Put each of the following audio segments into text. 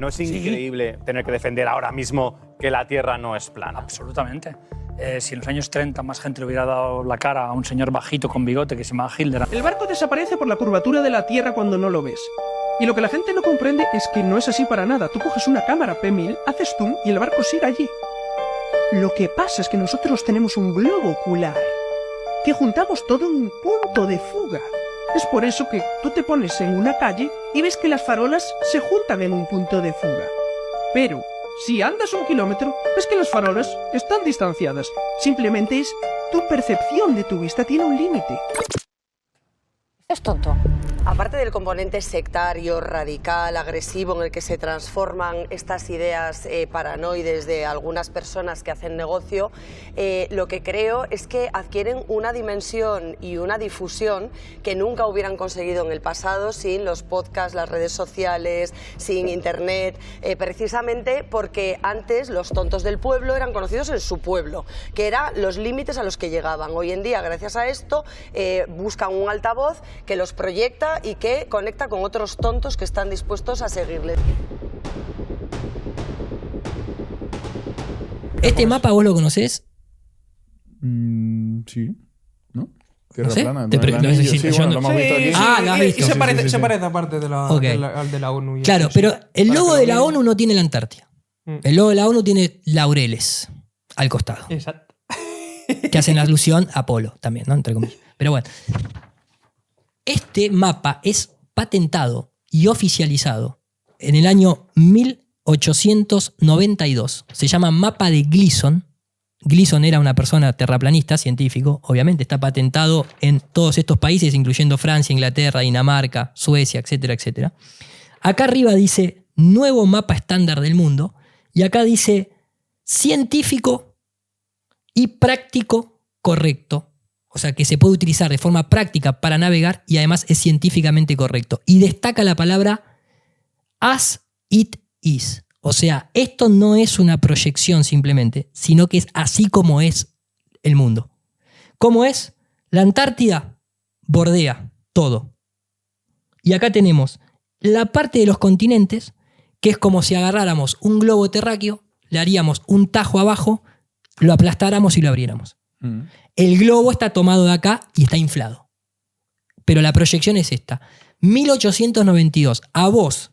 ¿No es increíble tener que defender ahora mismo que la Tierra no es plana? Absolutamente. Si en los años 30 más gente le hubiera dado la cara a un señor bajito con bigote que se llama Hildebrand. El barco desaparece por la curvatura de la Tierra cuando no lo ves. Y lo que la gente no comprende es que no es así para nada. Tú coges una cámara P1000, haces zoom y el barco sigue allí. Lo que pasa es que nosotros tenemos un globo ocular que juntamos todo en un punto de fuga. Es por eso que tú te pones en una calle y ves que las farolas se juntan en un punto de fuga. Pero si andas 1 kilómetro, ves que las farolas están distanciadas. Simplemente es tu percepción de tu vista, tiene un límite. Es tonto. Aparte del componente sectario, radical, agresivo, en el que se transforman estas ideas paranoides de algunas personas que hacen negocio, lo que creo es que adquieren una dimensión y una difusión que nunca hubieran conseguido en el pasado sin los podcasts, las redes sociales, sin internet, precisamente porque antes los tontos del pueblo eran conocidos en su pueblo, que eran los límites a los que llegaban. Hoy en día, gracias a esto, buscan un altavoz que los proyecta y que conecta con otros tontos que están dispuestos a seguirles. ¿Este mapa vos lo conocés? Sí. ¿No? Tierra No sé. plana. Te el anillo, sí, bueno, lo hemos visto aquí. lo has visto. Se parece aparte de la ONU. Y Claro, eso, pero sí. el Para logo que de lo la vean. ONU no tiene la Antártida. El logo de la ONU tiene laureles al costado, Exacto. que hacen alusión a Apolo también, ¿no? Entre comillas. Pero bueno, este mapa es patentado y oficializado en el año 1892. Se llama mapa de Gleason. Gleason era una persona terraplanista, científico, obviamente está patentado en todos estos países, incluyendo Francia, Inglaterra, Dinamarca, Suecia, etcétera, etcétera. Acá arriba dice nuevo mapa estándar del mundo y acá dice científico y práctico correcto. O sea, que se puede utilizar de forma práctica para navegar y además es científicamente correcto. Y destaca la palabra as it is. O sea, esto no es una proyección simplemente, sino que es así como es el mundo. ¿Cómo es? La Antártida bordea todo. Y acá tenemos la parte de los continentes, que es como si agarráramos un globo terráqueo, le haríamos un tajo abajo, lo aplastáramos y lo abriéramos. El globo está tomado de acá y está inflado. Pero la proyección es esta. 1892, a vos,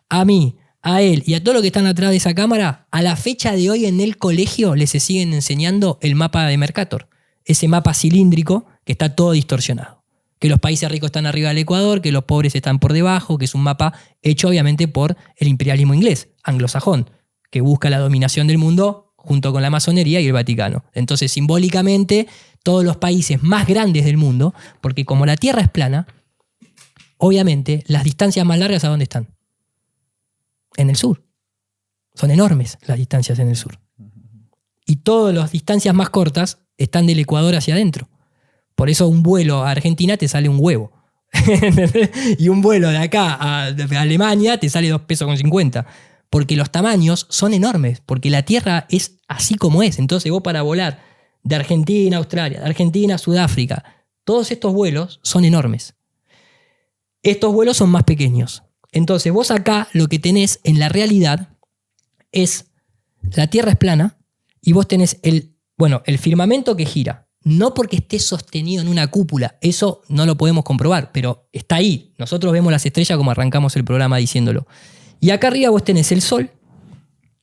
a mí, a él y a todos los que están atrás de esa cámara, a la fecha de hoy en el colegio les siguen enseñando el mapa de Mercator. Ese mapa cilíndrico que está todo distorsionado. Que los países ricos están arriba del Ecuador, que los pobres están por debajo, que es un mapa hecho obviamente por el imperialismo inglés, anglosajón, que busca la dominación del mundo junto con la masonería y el Vaticano. Entonces, simbólicamente, todos los países más grandes del mundo, porque como la Tierra es plana, obviamente, las distancias más largas, ¿a dónde están? En el sur. Son enormes las distancias en el sur. Y todas las distancias más cortas están del Ecuador hacia adentro. Por eso un vuelo a Argentina te sale un huevo. Y un vuelo de acá a Alemania te sale 2,50 pesos. Porque los tamaños son enormes, porque la Tierra es así como es. Entonces vos para volar de Argentina a Australia, de Argentina a Sudáfrica, todos estos vuelos son enormes. Estos vuelos son más pequeños. Entonces vos acá lo que tenés en la realidad es la Tierra es plana y vos tenés el firmamento que gira. No porque esté sostenido en una cúpula, eso no lo podemos comprobar, pero está ahí. Nosotros vemos las estrellas como arrancamos el programa diciéndolo. Y acá arriba vos tenés el Sol,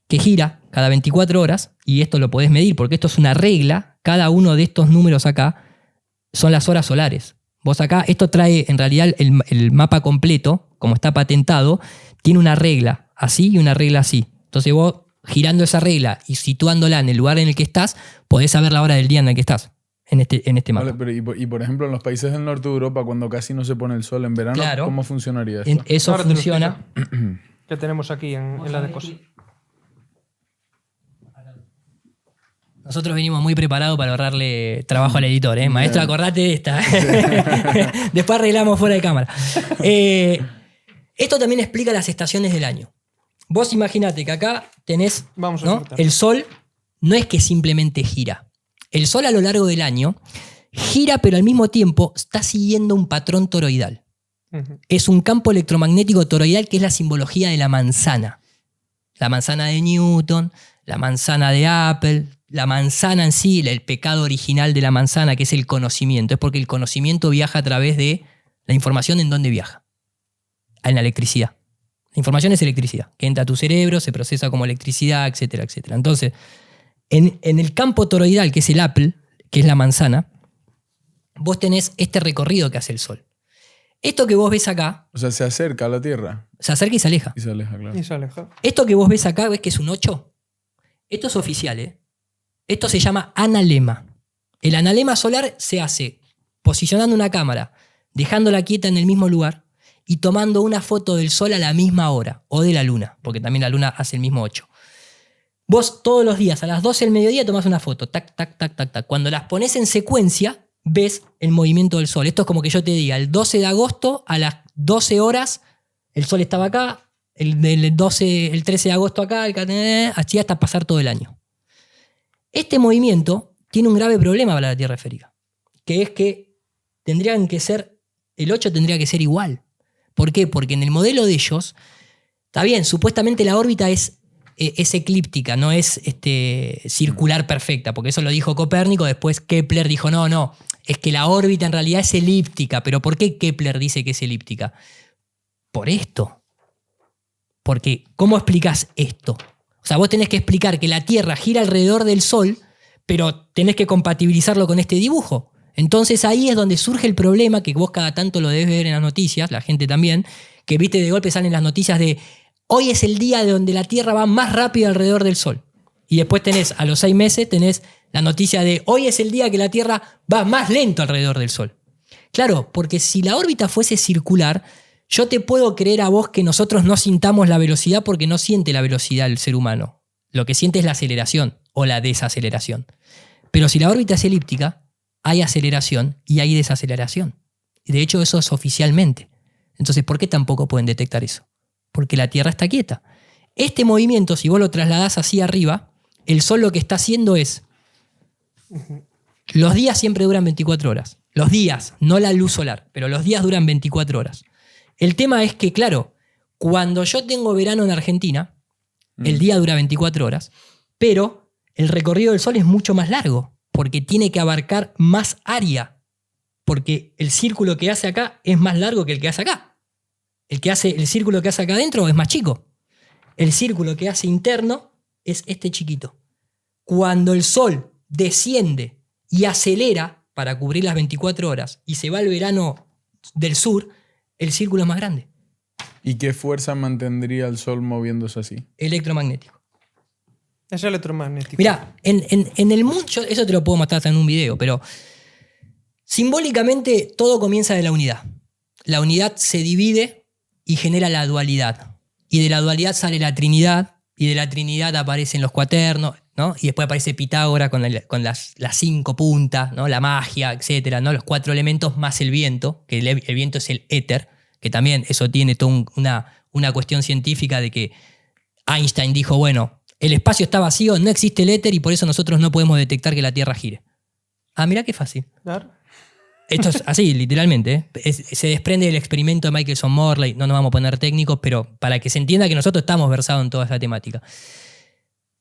que gira cada 24 horas, y esto lo podés medir, porque esto es una regla. Cada uno de estos números acá son las horas solares. Vos acá, esto trae, en realidad, el mapa completo, como está patentado, tiene una regla así y una regla así. Entonces vos, girando esa regla y situándola en el lugar en el que estás, podés saber la hora del día en el que estás, en este mapa. Vale, pero y por ejemplo, en los países del norte de Europa, cuando casi no se pone el sol en verano, Claro. ¿cómo funcionaría esto? Eso Ahora te lo funciona. que tenemos aquí en la de cosas. Nosotros venimos muy preparados para ahorrarle trabajo al editor, ¿eh? Maestro, acordate de esta. Después arreglamos fuera de cámara. Esto también explica las estaciones del año. Vos imaginate que acá tenés, Vamos a ¿no? disfrutar. El Sol no es que simplemente gira. El Sol a lo largo del año gira, pero al mismo tiempo está siguiendo un patrón toroidal. Ujú. Es un campo electromagnético toroidal que es la simbología de la manzana. La manzana de Newton, la manzana de Apple, la manzana en sí, el pecado original de la manzana, que es el conocimiento. Es porque el conocimiento viaja a través de la información. ¿En dónde viaja? En la electricidad. La información es electricidad, que entra a tu cerebro, se procesa como electricidad, etcétera, etcétera. Entonces, en el campo toroidal, que es el Apple, que es la manzana, vos tenés este recorrido que hace el Sol. Esto que vos ves acá... O sea, se acerca a la Tierra. Se acerca y se aleja. Y se aleja, claro. Y se aleja. Esto que vos ves acá, ¿ves que es un 8? Esto es oficial, ¿eh? Esto se llama analema. El analema solar se hace posicionando una cámara, dejándola quieta en el mismo lugar y tomando una foto del Sol a la misma hora, o de la Luna, porque también la Luna hace el mismo 8. Vos todos los días a las 12 del mediodía tomás una foto, tac, tac, tac, tac, tac. Cuando las pones en secuencia, ves el movimiento del Sol. Esto es como que yo te diga, el 12 de agosto a las 12 horas, el Sol estaba acá, el 13 de agosto acá, así hasta pasar todo el año. Este movimiento tiene un grave problema para la Tierra esférica, que es que el 8 tendría que ser igual. ¿Por qué? Porque en el modelo de ellos, está bien, supuestamente la órbita es eclíptica, no es circular perfecta, porque eso lo dijo Copérnico, después Kepler dijo, no, es que la órbita en realidad es elíptica. ¿Pero por qué Kepler dice que es elíptica? Por esto. Porque, ¿cómo explicás esto? O sea, vos tenés que explicar que la Tierra gira alrededor del Sol, pero tenés que compatibilizarlo con este dibujo. Entonces ahí es donde surge el problema, que vos cada tanto lo debes ver en las noticias, la gente también, que viste de golpe salen las noticias de hoy es el día de donde la Tierra va más rápido alrededor del Sol. Y después tenés, a los 6 meses, tenés la noticia de hoy es el día que la Tierra va más lento alrededor del Sol. Claro, porque si la órbita fuese circular, yo te puedo creer a vos que nosotros no sintamos la velocidad porque no siente la velocidad el ser humano. Lo que siente es la aceleración o la desaceleración. Pero si la órbita es elíptica, hay aceleración y hay desaceleración. De hecho, eso es oficialmente. Entonces, ¿por qué tampoco pueden detectar eso? Porque la Tierra está quieta. Este movimiento, si vos lo trasladás así arriba, el Sol lo que está haciendo es... Los días siempre duran 24 horas. Los días, no la luz solar, pero los días duran 24 horas. El tema es que, claro, cuando yo tengo verano en Argentina, el día dura 24 horas, pero el recorrido del Sol es mucho más largo, porque tiene que abarcar más área, porque el círculo que hace acá es más largo que el que hace acá. El círculo que hace acá adentro es más chico. El círculo que hace interno es este chiquito. Cuando el Sol desciende y acelera para cubrir las 24 horas y se va al verano del sur, el círculo es más grande. ¿Y qué fuerza mantendría el Sol moviéndose así? Electromagnético. Es electromagnético. Mirá, en el mundo, eso te lo puedo mostrar hasta en un video, pero simbólicamente todo comienza de la unidad. La unidad se divide y genera la dualidad. Y de la dualidad sale la Trinidad, y de la Trinidad aparecen los cuaternos, ¿no? Y después aparece Pitágoras con las 5 puntas, ¿no? La magia, etcétera, ¿no? Los 4 elementos más el viento, que el viento es el éter, que también eso tiene toda una cuestión científica de que Einstein dijo, bueno, el espacio está vacío, no existe el éter y por eso nosotros no podemos detectar que la Tierra gire. Ah, mirá qué fácil. Claro. Esto es así, literalmente. Se desprende del experimento de Michelson-Morley, no nos vamos a poner técnicos, pero para que se entienda que nosotros estamos versados en toda esa temática.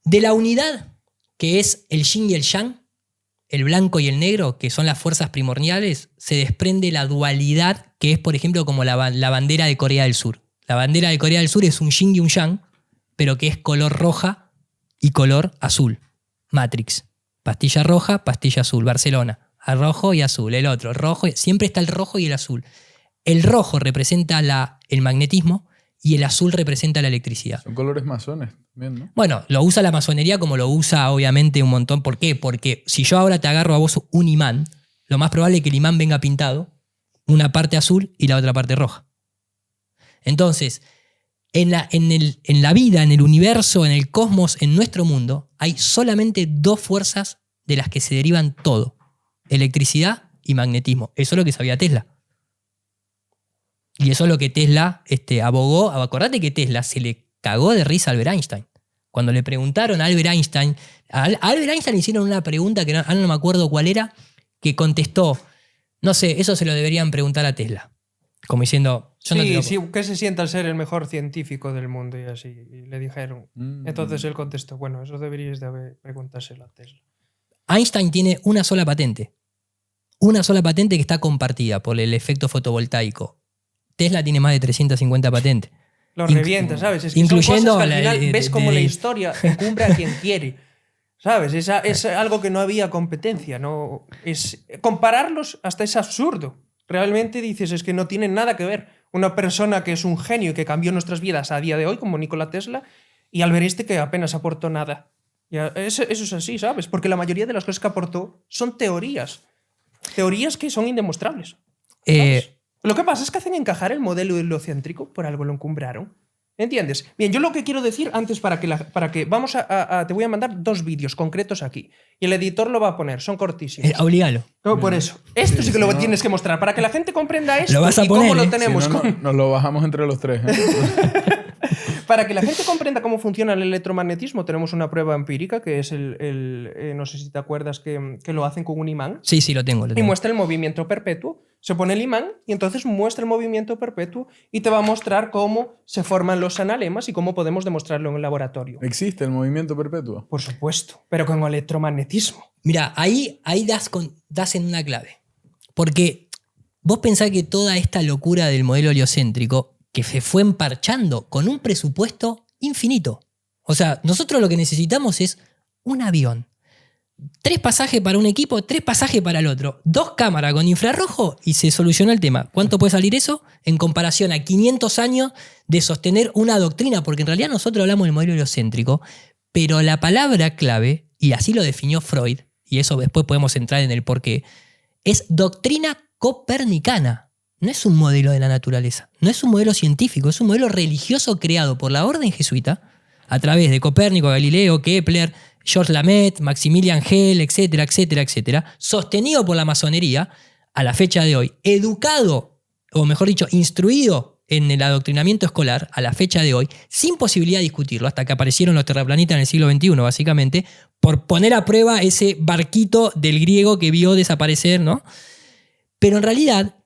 De la unidad, que es el yin y el yang, el blanco y el negro, que son las fuerzas primordiales, se desprende la dualidad, que es, por ejemplo, como la bandera de Corea del Sur. La bandera de Corea del Sur es un yin y un yang, pero que es color roja y color azul. Matrix. Pastilla roja, pastilla azul. Barcelona. A rojo y azul. El otro, rojo. Siempre está el rojo y el azul. El rojo representa el magnetismo y el azul representa la electricidad. Son colores masones también, ¿no? Bueno, lo usa la masonería como lo usa obviamente un montón. ¿Por qué? Porque si yo ahora te agarro a vos un imán, lo más probable es que el imán venga pintado, una parte azul y la otra parte roja. Entonces, en la vida, en el universo, en el cosmos, en nuestro mundo, hay solamente 2 fuerzas de las que se derivan todo. Electricidad y magnetismo. Eso es lo que sabía Tesla. Y eso es lo que Tesla abogó. Acordate que Tesla se le cagó de risa a Albert Einstein. Cuando le preguntaron a Albert Einstein, le hicieron una pregunta que no me acuerdo cuál era, que contestó, no sé, eso se lo deberían preguntar a Tesla. Como diciendo, yo no te lo- Sí, que se sienta al ser el mejor científico del mundo y así. Y le dijeron. Entonces él contestó, bueno, eso deberíais de preguntárselo a Tesla. Einstein tiene una sola patente. Una sola patente que está compartida por el efecto fotovoltaico. Tesla tiene más de 350 patentes. Lo Inc- revienta, ¿sabes? Es que incluyendo son cosas que al la- final ves como de- la historia encumbra a quien quiere. ¿Sabes? Es algo que no había competencia. ¿No? Compararlos hasta es absurdo. Realmente dices, es que no tienen nada que ver. Una persona que es un genio y que cambió nuestras vidas a día de hoy, como Nikola Tesla, y al ver que apenas aportó nada. Eso es así, ¿sabes? Porque la mayoría de las cosas que aportó son teorías. Teorías que son indemostrables. ¿Sabes? Lo que pasa es que hacen encajar el modelo heliocéntrico, por algo lo encumbraron. ¿Entiendes? Bien, yo lo que quiero decir antes para que vamos te voy a mandar 2 vídeos concretos aquí. Y el editor lo va a poner, son cortísimos. Obligalo. No, por eso. Esto sí que lo tienes que mostrar, para que la gente comprenda esto Lo vas a y cómo poner, lo ¿eh? tenemos. Si no, nos lo bajamos entre los 3. Para que la gente comprenda cómo funciona el electromagnetismo, tenemos una prueba empírica que es no sé si te acuerdas que lo hacen con un imán. Sí, lo tengo. Y muestra el movimiento perpetuo. Se pone el imán y entonces muestra el movimiento perpetuo y te va a mostrar cómo se forman los analemas y cómo podemos demostrarlo en el laboratorio. ¿Existe el movimiento perpetuo? Por supuesto, pero con electromagnetismo. Mira, ahí das en una clave. Porque vos pensás que toda esta locura del modelo heliocéntrico que se fue emparchando con un presupuesto infinito. O sea, nosotros lo que necesitamos es un avión. 3 pasajes para un equipo, 3 pasajes para el otro. 2 cámaras con infrarrojo y se solucionó el tema. ¿Cuánto puede salir eso? En comparación a 500 años de sostener una doctrina, porque en realidad nosotros hablamos del modelo heliocéntrico, pero la palabra clave, y así lo definió Freud, y eso después podemos entrar en el porqué, es doctrina copernicana. No es un modelo de la naturaleza, no es un modelo científico, es un modelo religioso creado por la orden jesuita a través de Copérnico, Galileo, Kepler, Georges Lamette, Maximilian Hell, etcétera, etcétera, etcétera, sostenido por la masonería a la fecha de hoy, educado, o mejor dicho, instruido en el adoctrinamiento escolar a la fecha de hoy, sin posibilidad de discutirlo, hasta que aparecieron los terraplanistas en el siglo XXI, básicamente, por poner a prueba ese barquito del griego que vio desaparecer, ¿no? Pero en realidad,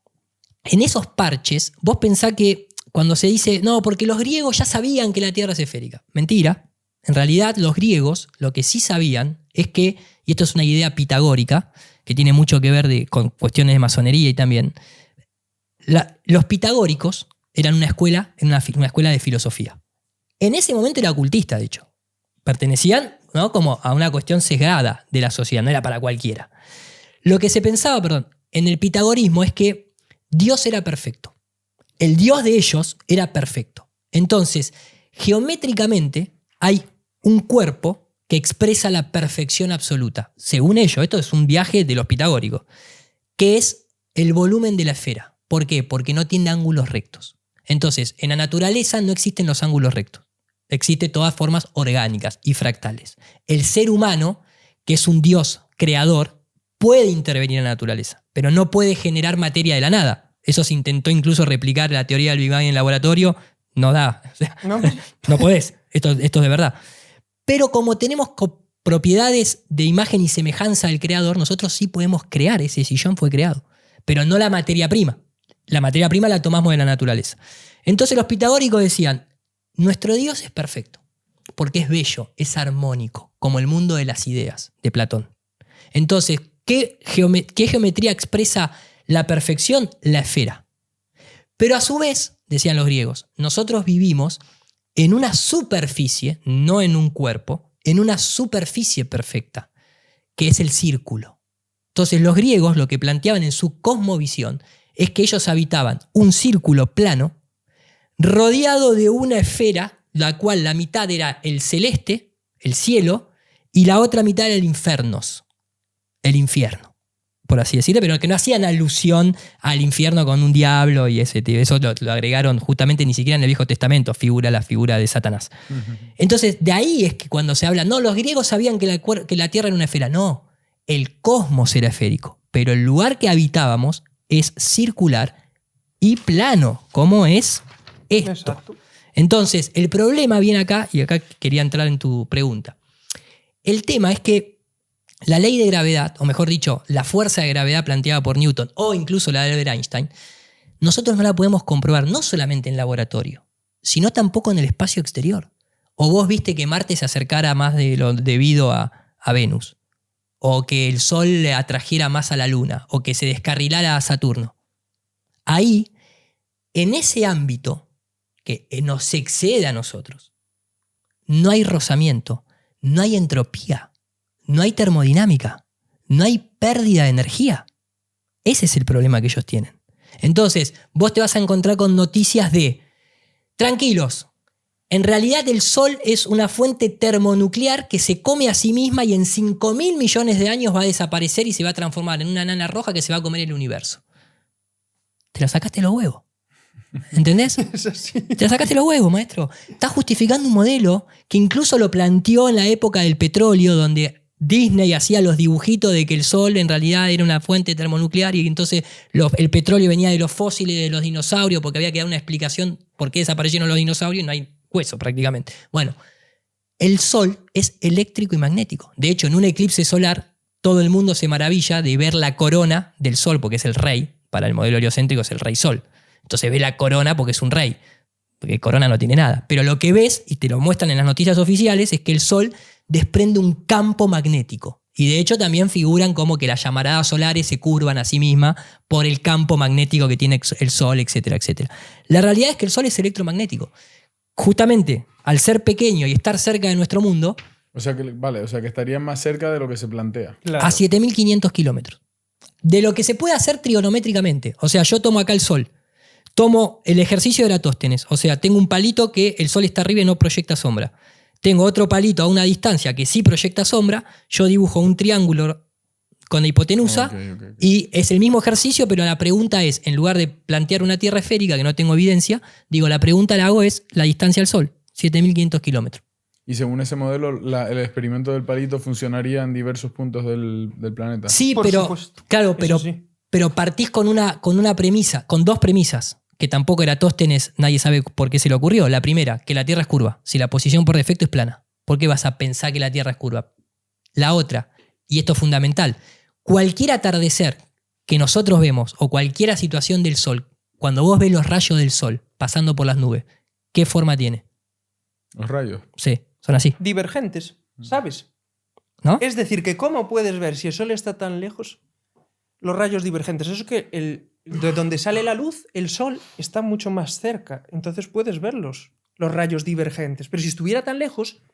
en esos parches, vos pensás que cuando se dice, no, porque los griegos ya sabían que la Tierra es esférica. Mentira. En realidad, los griegos lo que sí sabían es que, y esto es una idea pitagórica, que tiene mucho que ver con cuestiones de masonería y también, los pitagóricos eran una escuela de filosofía. En ese momento era ocultista, de hecho. Pertenecían, ¿no?, como a una cuestión sesgada de la sociedad, no era para cualquiera. Lo que se pensaba, en el pitagorismo es que Dios era perfecto. El Dios de ellos era perfecto. Entonces, geométricamente hay un cuerpo que expresa la perfección absoluta. Según ellos, esto es un viaje de los pitagóricos, que es el volumen de la esfera. ¿Por qué? Porque no tiene ángulos rectos. Entonces, en la naturaleza no existen los ángulos rectos. Existen todas formas orgánicas y fractales. El ser humano, que es un Dios creador, puede intervenir en la naturaleza, pero no puede generar materia de la nada. Eso se intentó incluso replicar la teoría del Big Bang en el laboratorio. No da. O sea, no podés. Esto es de verdad. Pero como tenemos propiedades de imagen y semejanza del creador, nosotros sí podemos crear. Ese sillón fue creado. Pero no la materia prima. La materia prima la tomamos de la naturaleza. Entonces los pitagóricos decían, nuestro Dios es perfecto, porque es bello, es armónico, como el mundo de las ideas de Platón. Entonces, ¿qué geometría expresa la perfección? La esfera. Pero a su vez, decían los griegos, nosotros vivimos en una superficie, no en un cuerpo, en una superficie perfecta, que es el círculo. Entonces los griegos lo que planteaban en su cosmovisión es que ellos habitaban un círculo plano rodeado de una esfera, la cual la mitad era el celeste, el cielo, y la otra mitad era el infernos, el infierno, por así decirlo, pero que no hacían alusión al infierno con un diablo y ese tipo. Eso lo agregaron justamente ni siquiera en el Viejo Testamento, la figura de Satanás. Entonces, de ahí es que cuando se habla, no, los griegos sabían que la Tierra era una esfera. No, el cosmos era esférico, pero el lugar que habitábamos es circular y plano, como es esto. Exacto. Entonces, el problema viene acá, y acá quería entrar en tu pregunta. El tema es que la ley de gravedad, o mejor dicho, la fuerza de gravedad planteada por Newton, o incluso la de Albert Einstein, nosotros no la podemos comprobar no solamente en laboratorio, sino tampoco en el espacio exterior. O vos viste que Marte se acercara más de lo debido a Venus, o que el Sol le atrajera más a la Luna, o que se descarrilara a Saturno. Ahí, en ese ámbito que nos excede a nosotros, no hay rozamiento, no hay entropía, no hay termodinámica, no hay pérdida de energía. Ese es el problema que ellos tienen. Entonces, vos te vas a encontrar con noticias de, tranquilos, en realidad el Sol es una fuente termonuclear que se come a sí misma y en 5.000 millones de años va a desaparecer y se va a transformar en una nana roja que se va a comer el universo. Te la sacaste los huevos. ¿Entendés? Es así. Te la sacaste los huevos, maestro. Estás justificando un modelo que incluso lo planteó en la época del petróleo, donde Disney hacía los dibujitos de que el Sol en realidad era una fuente termonuclear y entonces el petróleo venía de los fósiles de los dinosaurios porque había que dar una explicación por qué desaparecieron los dinosaurios y no hay hueso prácticamente. Bueno, el Sol es eléctrico y magnético. De hecho, en un eclipse solar, todo el mundo se maravilla de ver la corona del Sol, porque es el rey. Para el modelo heliocéntrico es el rey Sol. Entonces ve la corona porque es un rey. Porque corona no tiene nada. Pero lo que ves, y te lo muestran en las noticias oficiales, es que el Sol desprende un campo magnético. Y de hecho también figuran como que las llamaradas solares se curvan a sí mismas por el campo magnético que tiene el Sol, etcétera, etcétera. La realidad es que el Sol es electromagnético. Justamente, al ser pequeño y estar cerca de nuestro mundo, O sea que estaría más cerca de lo que se plantea. Claro. a 7.500 kilómetros. De lo que se puede hacer trigonométricamente. O sea, yo tomo acá el Sol. Tomo el ejercicio de Eratóstenes. O sea, tengo un palito que el Sol está arriba y no proyecta sombra. Tengo otro palito a una distancia que sí proyecta sombra. Yo dibujo un triángulo con la hipotenusa. Ok. Y es el mismo ejercicio, pero la pregunta es, en lugar de plantear una Tierra esférica, que no tengo evidencia, digo, la pregunta la hago es la distancia al Sol, 7.500 kilómetros. Y según ese modelo, el experimento del palito funcionaría en diversos puntos del planeta. Sí, Por pero supuesto. claro, Eso sí. pero partís con una premisa, con dos premisas, que tampoco Eratóstenes, nadie sabe por qué se le ocurrió. La primera, que la Tierra es curva. Si la posición por defecto es plana, ¿por qué vas a pensar que la Tierra es curva? La otra, y esto es fundamental, cualquier atardecer que nosotros vemos o cualquier situación del Sol, cuando vos ves los rayos del Sol pasando por las nubes, ¿qué forma tiene? Los rayos. Sí, son así, Divergentes, ¿sabes? ¿no? Es decir, que ¿cómo puedes ver si el Sol está tan lejos los rayos divergentes? Eso es que de donde sale la luz, el Sol está mucho más cerca. Entonces puedes verlos, los rayos divergentes. Pero si estuviera tan lejos...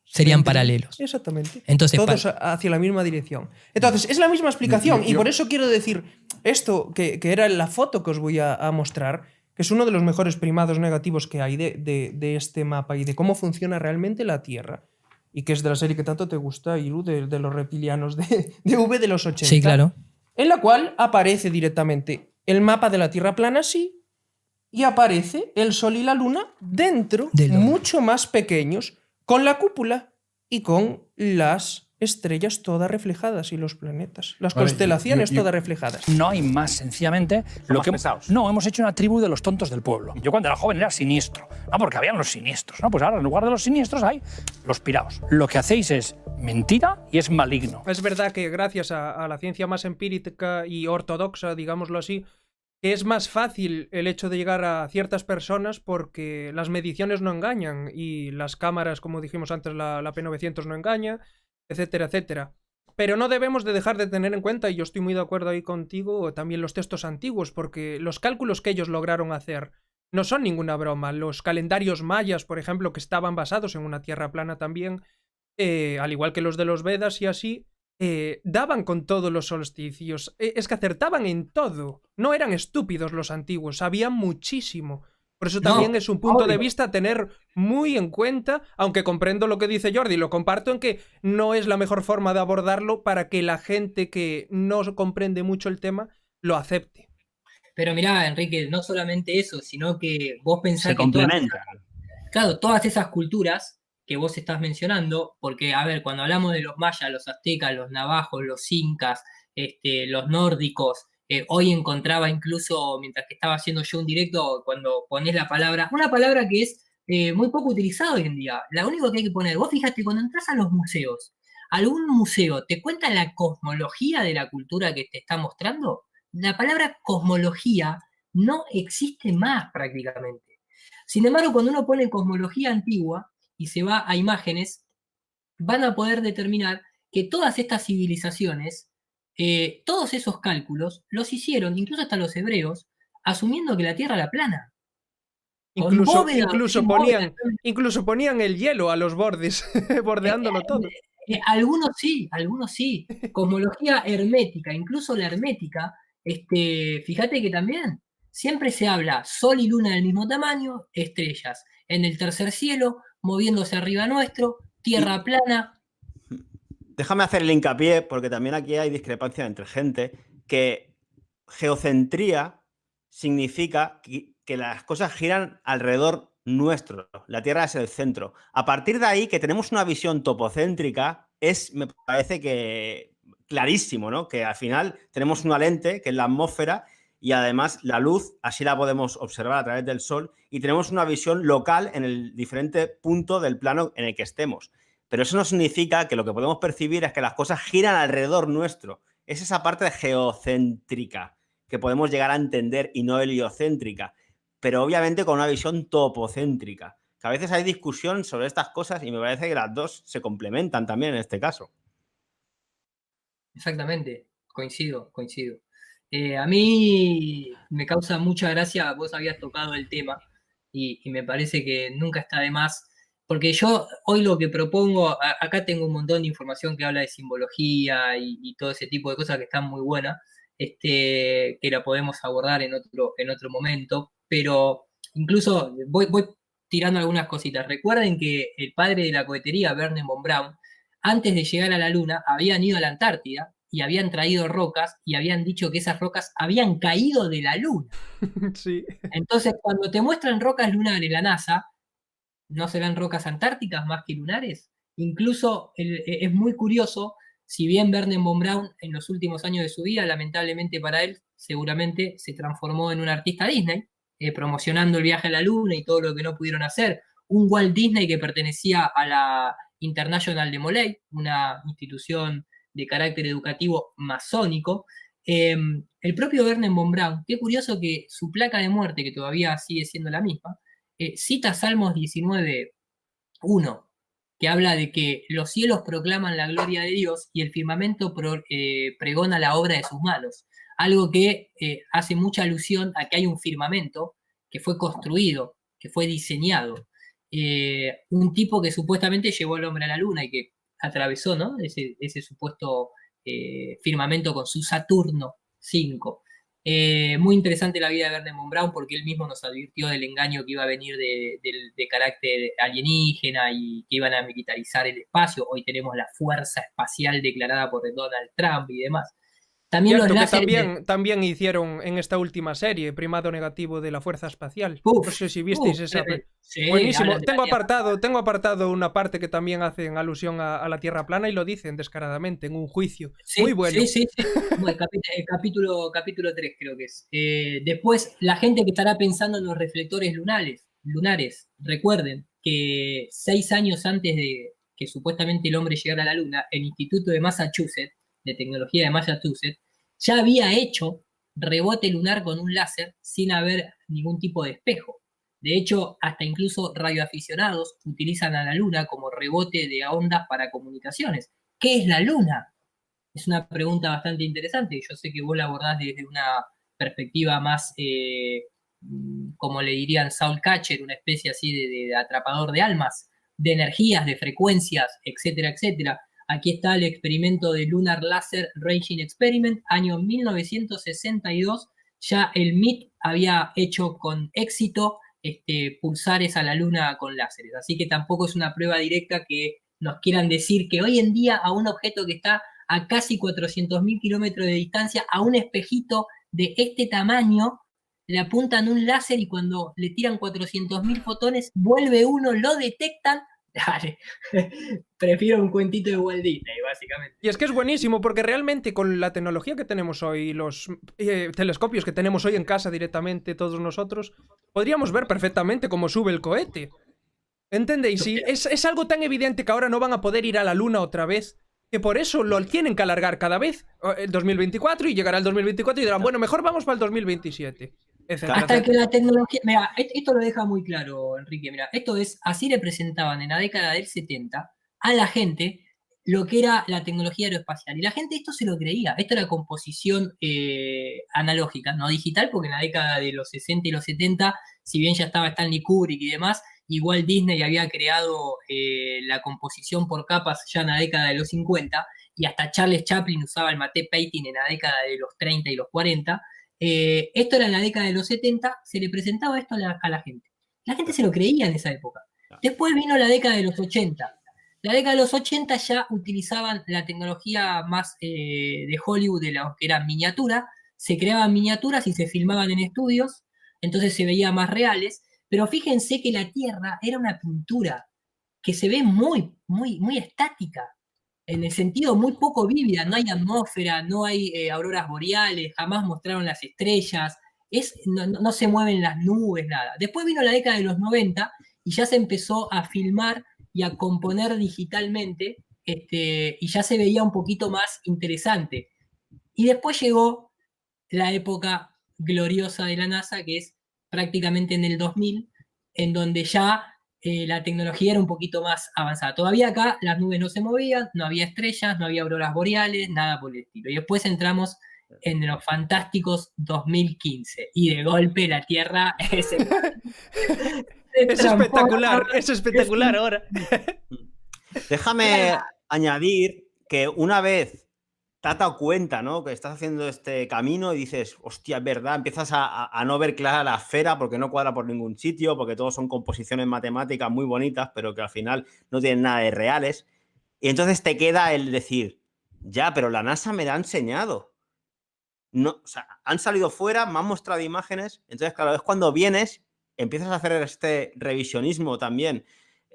Serían paralelos. Exactamente. Entonces, todos hacia la misma dirección. Entonces, es la misma explicación. Y por eso quiero decir esto, que era la foto que os voy a mostrar, que es uno de los mejores primados negativos que hay de este mapa y de cómo funciona realmente la Tierra. Y que es de la serie que tanto te gusta, Iru, de los reptilianos de V de los 80. Sí, claro. En la cual aparece directamente el mapa de la Tierra plana así, y aparece el Sol y la Luna dentro, mucho más pequeños, con la cúpula y con las estrellas todas reflejadas y los planetas, las constelaciones todas reflejadas. No hay más, sencillamente. Son más pesados. No, hemos hecho una tribu de los tontos del pueblo. Yo cuando era joven era siniestro. No, porque habían los siniestros. No, pues ahora en lugar de los siniestros hay los piraos. Lo que hacéis es mentira y es maligno. Es verdad que gracias a la ciencia más empírica y ortodoxa, digámoslo así, es más fácil el hecho de llegar a ciertas personas porque las mediciones no engañan y las cámaras, como dijimos antes, la P900 no engaña, etcétera, etcétera. Pero no debemos de dejar de tener en cuenta, y yo estoy muy de acuerdo ahí contigo, también los textos antiguos, porque los cálculos que ellos lograron hacer no son ninguna broma. Los calendarios mayas, por ejemplo, que estaban basados en una tierra plana también, al igual que los de los Vedas y así, daban con todos los solsticios. Es que acertaban en todo. No eran estúpidos los antiguos, sabían muchísimo. Por eso también es un punto de vista a tener muy en cuenta, aunque comprendo lo que dice Jordi, lo comparto en que no es la mejor forma de abordarlo para que la gente que no comprende mucho el tema lo acepte. Pero mirá, Enrique, no solamente eso, sino que vos pensás Se que complementan. todas esas culturas que vos estás mencionando, porque, a ver, cuando hablamos de los mayas, los aztecas, los navajos, los incas, los nórdicos, hoy encontraba incluso, mientras que estaba haciendo yo un directo, cuando ponés una palabra que es muy poco utilizada hoy en día, la única que hay que poner, vos fíjate, cuando entras a los museos, algún museo te cuenta la cosmología de la cultura que te está mostrando. La palabra cosmología no existe más prácticamente. Sin embargo, cuando uno pone cosmología antigua y se va a imágenes, van a poder determinar que todas estas civilizaciones, todos esos cálculos, los hicieron, incluso hasta los hebreos, asumiendo que la Tierra era plana. Con bóveda, Incluso ponían el hielo a los bordes, bordeándolo todo. Algunos sí. Cosmología hermética, incluso la hermética, fíjate que también siempre se habla Sol y Luna del mismo tamaño, estrellas en el tercer cielo, moviéndose arriba nuestro, Tierra plana. Déjame hacer el hincapié, porque también aquí hay discrepancia entre gente, que geocentría significa que las cosas giran alrededor nuestro. La Tierra es el centro. A partir de ahí, que tenemos una visión topocéntrica, me parece que clarísimo, ¿no? Que al final tenemos una lente, que es la atmósfera, y además la luz, así la podemos observar a través del Sol, y tenemos una visión local en el diferente punto del plano en el que estemos. Pero eso no significa que lo que podemos percibir es que las cosas giran alrededor nuestro. Es esa parte geocéntrica que podemos llegar a entender y no heliocéntrica, pero obviamente con una visión topocéntrica. Que a veces hay discusión sobre estas cosas y me parece que las dos se complementan también en este caso. Exactamente, coincido. A mí me causa mucha gracia, vos habías tocado el tema y me parece que nunca está de más, porque yo hoy lo que propongo, acá tengo un montón de información que habla de simbología y todo ese tipo de cosas que están muy buenas, que la podemos abordar en otro momento, pero incluso voy tirando algunas cositas. Recuerden que el padre de la cohetería, Wernher von Braun, antes de llegar a la Luna, habían ido a la Antártida y habían traído rocas y habían dicho que esas rocas habían caído de la Luna. Sí. Entonces, cuando te muestran rocas lunares la NASA, ¿no serán rocas antárticas más que lunares? Incluso es muy curioso, si bien Wernher von Braun en los últimos años de su vida, lamentablemente para él, seguramente se transformó en un artista Disney, promocionando el viaje a la Luna y todo lo que no pudieron hacer. Un Walt Disney que pertenecía a la International de Molay, una institución de carácter educativo masónico. El propio Wernher von Braun, qué curioso que su placa de muerte, que todavía sigue siendo la misma, cita Salmos 19:1, que habla de que los cielos proclaman la gloria de Dios y el firmamento pregona la obra de sus manos. Algo que hace mucha alusión a que hay un firmamento que fue construido, que fue diseñado. Un tipo que supuestamente llevó al hombre a la Luna y que atravesó, ¿no?, ese supuesto firmamento con su Saturno 5. Muy interesante la vida de Wernher von Braun porque él mismo nos advirtió del engaño que iba a venir de carácter alienígena y que iban a militarizar el espacio. Hoy tenemos la fuerza espacial declarada por Donald Trump y demás. También Cierto, los que también hicieron en esta última serie primado negativo de la fuerza espacial. No sé si visteis esa. Sí, buenísimo. Tengo apartado una parte que también hacen alusión a la Tierra plana y lo dicen descaradamente en un juicio. Sí, muy bueno. Sí. Capítulo 3 creo que es. Después, la gente que estará pensando en los reflectores lunares, recuerden que 6 años antes de que supuestamente el hombre llegara a la Luna, el Instituto de Massachusetts, de Tecnología de Massachusetts, ya había hecho rebote lunar con un láser sin haber ningún tipo de espejo. De hecho, hasta incluso radioaficionados utilizan a la Luna como rebote de ondas para comunicaciones. ¿Qué es la Luna? Es una pregunta bastante interesante. Yo sé que vos la abordás desde una perspectiva más, como le dirían, Soulcatcher, una especie así de atrapador de almas, de energías, de frecuencias, etcétera, etcétera. Aquí está el experimento de Lunar Laser Ranging Experiment, año 1962. Ya el MIT había hecho con éxito pulsares a la Luna con láseres. Así que tampoco es una prueba directa que nos quieran decir que hoy en día a un objeto que está a casi 400.000 kilómetros de distancia, a un espejito de este tamaño, le apuntan un láser y cuando le tiran 400.000 fotones, vuelve uno, lo detectan. Dale, prefiero un cuentito de Walt Disney, básicamente. Y es que es buenísimo porque realmente con la tecnología que tenemos hoy, los telescopios que tenemos hoy en casa directamente todos nosotros, podríamos ver perfectamente cómo sube el cohete. ¿Entendéis? Y es algo tan evidente que ahora no van a poder ir a la Luna otra vez, que por eso lo tienen que alargar cada vez el 2024 y llegará el 2024 y dirán, bueno, mejor vamos para el 2027. etcétera. Hasta que etcétera. la tecnología. Mira, esto lo deja muy claro, Enrique. Mira, esto es. Así le presentaban en la década del 70 a la gente lo que era la tecnología aeroespacial. Y la gente esto se lo creía. Esto era composición analógica, no digital, porque en la década de los 60 y los 70, si bien ya estaba Stanley Kubrick y demás, igual Disney había creado la composición por capas ya en la década de los 50, y hasta Charles Chaplin usaba el matte painting en la década de los 30 y los 40. Esto era en la década de los 70, se le presentaba esto a la gente. La gente se lo creía en esa época. Después vino la década de los 80. La década de los 80 ya utilizaban la tecnología más de Hollywood, de lo que era miniatura. Se creaban miniaturas y se filmaban en estudios, entonces se veía más reales. Pero fíjense que la Tierra era una pintura que se ve muy, muy, muy estática, en el sentido muy poco vívida. No hay atmósfera, no hay auroras boreales, jamás mostraron las estrellas, no se mueven las nubes, nada. Después vino la década de los 90 y ya se empezó a filmar y a componer digitalmente, y ya se veía un poquito más interesante. Y después llegó la época gloriosa de la NASA, que es prácticamente en el 2000, en donde ya la tecnología era un poquito más avanzada. Todavía acá las nubes no se movían, no había estrellas, no había auroras boreales, nada por el estilo. Y después entramos en los fantásticos 2015, y de golpe la Tierra Es espectacular ahora. Déjame añadir que una vez te has dado cuenta, ¿no?, que estás haciendo este camino y dices, hostia, es verdad, empiezas a no ver clara la esfera porque no cuadra por ningún sitio, porque todos son composiciones matemáticas muy bonitas, pero que al final no tienen nada de reales. Y entonces te queda el decir, ya, pero la NASA me la ha enseñado. No, o sea, han salido fuera, me han mostrado imágenes. Entonces, claro, es cuando vienes, empiezas a hacer este revisionismo también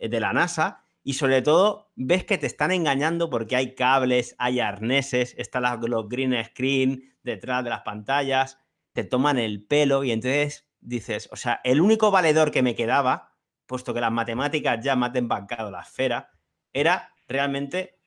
de la NASA. Y sobre todo, ves que te están engañando porque hay cables, hay arneses, están los green screen detrás de las pantallas, te toman el pelo y entonces dices, o sea, el único valedor que me quedaba, puesto que las matemáticas ya me han desbancado la esfera, era realmente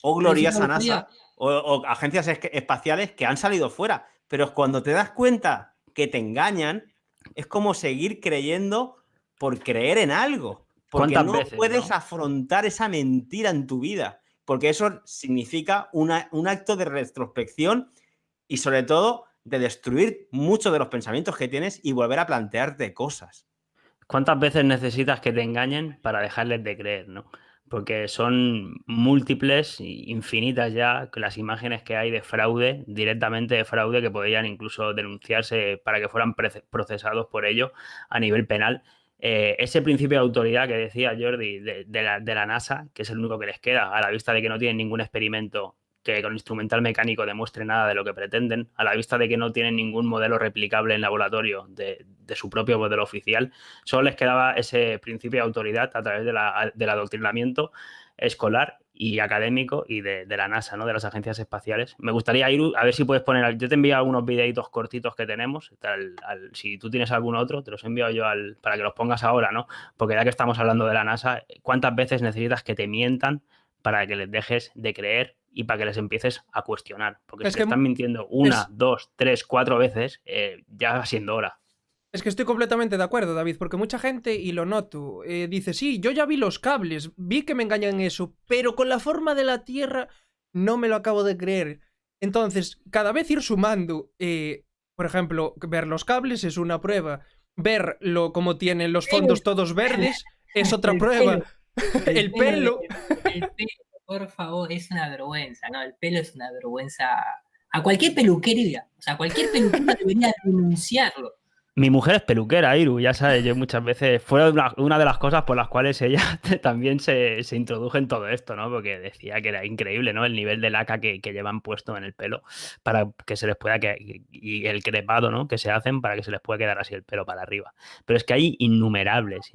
o gloriosa NASA o agencias espaciales que han salido fuera. Pero es cuando te das cuenta que te engañan, es como seguir creyendo por creer en algo. Porque no puedes afrontar esa mentira en tu vida, porque eso significa un acto de retrospección y sobre todo de destruir muchos de los pensamientos que tienes y volver a plantearte cosas. ¿Cuántas veces necesitas que te engañen para dejarles de creer, no? Porque son múltiples, infinitas ya, las imágenes que hay de fraude, directamente de fraude, que podrían incluso denunciarse para que fueran procesados por ello a nivel penal. Ese principio de autoridad que decía Jordi de la NASA, que es el único que les queda, a la vista de que no tienen ningún experimento que con instrumental mecánico demuestre nada de lo que pretenden, a la vista de que no tienen ningún modelo replicable en laboratorio de su propio modelo oficial, solo les quedaba ese principio de autoridad a través del adoctrinamiento escolar y académico y de la NASA, ¿no?, de las agencias espaciales. Me gustaría ir a ver si puedes poner, yo te envío algunos videitos cortitos que tenemos, si tú tienes algún otro, te los envío yo para que los pongas ahora, ¿no? Porque ya que estamos hablando de la NASA, ¿cuántas veces necesitas que te mientan para que les dejes de creer y para que les empieces a cuestionar? Porque si te están mintiendo una, dos, tres, cuatro veces, ya va siendo hora. Es que estoy completamente de acuerdo, David, porque mucha gente, y lo noto, dice, sí, yo ya vi los cables, vi que me engañan en eso, pero con la forma de la Tierra no me lo acabo de creer. Entonces, cada vez ir sumando, por ejemplo, ver los cables es una prueba, verlo como tienen los fondos todos verdes es otra prueba. El pelo, por favor, es una vergüenza, ¿no? El pelo es una vergüenza a cualquier peluquería. O sea, cualquier peluquera debería denunciarlo. Mi mujer es peluquera, Iru, ya sabes, yo muchas veces, fue una de las cosas por las cuales ella también se introdujo en todo esto, ¿no? Porque decía que era increíble, ¿no?, el nivel de laca que llevan puesto en el pelo para que se les pueda y el crepado, ¿no?, que se hacen para que se les pueda quedar así el pelo para arriba. Pero es que hay innumerables,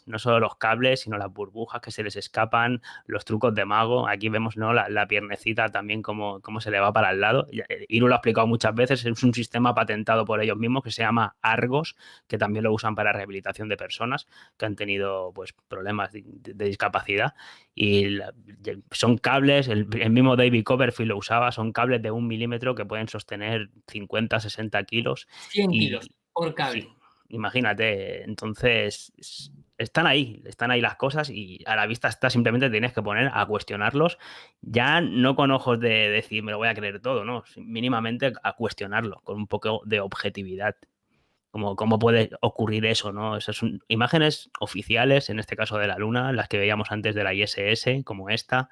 no solo los cables, sino las burbujas que se les escapan, los trucos de mago. Aquí vemos, ¿no?, la piernecita también cómo se le va para el lado. Iru lo ha explicado muchas veces, es un sistema patentado por ellos mismos que se llama Argos, que también lo usan para rehabilitación de personas que han tenido, pues, problemas de discapacidad, y son cables, el mismo David Copperfield lo usaba, son cables de 1 milímetro que pueden sostener 50, 60 kilos 100 kilos. Por cable. Sí, imagínate. Entonces, están ahí las cosas y a la vista está, simplemente tienes que poner a cuestionarlos, ya no con ojos de decir me lo voy a creer todo, ¿no? Mínimamente a cuestionarlo, con un poco de objetividad. ¿Cómo puede ocurrir eso, no? Esas son imágenes oficiales, en este caso de la Luna, las que veíamos antes de la ISS, como esta.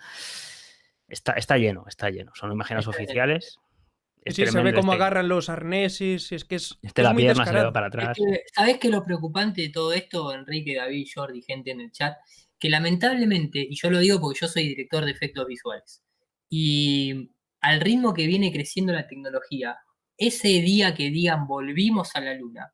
Está lleno. Son imágenes oficiales. Sí, se ve cómo agarran los arneses, es que es la muy pierna se descarado. va para atrás. ¿Sabés qué es lo preocupante de todo esto, Enrique, David, Jordi, gente en el chat? Que lamentablemente, y yo lo digo porque yo soy director de efectos visuales, y al ritmo que viene creciendo la tecnología, ese día que digan volvimos a la Luna,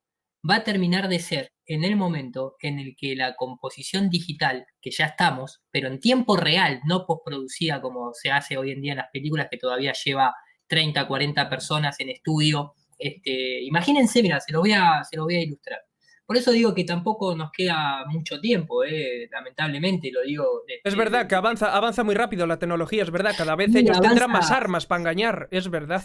va a terminar de ser en el momento en el que la composición digital, que ya estamos, pero en tiempo real, no postproducida como se hace hoy en día en las películas, que todavía lleva 30, 40 personas en estudio. Imagínense, mira, se lo voy a ilustrar. Por eso digo que tampoco nos queda mucho tiempo, lamentablemente, lo digo. Es verdad que avanza muy rápido la tecnología, es verdad, cada vez ellos tendrán más armas para engañar, es verdad.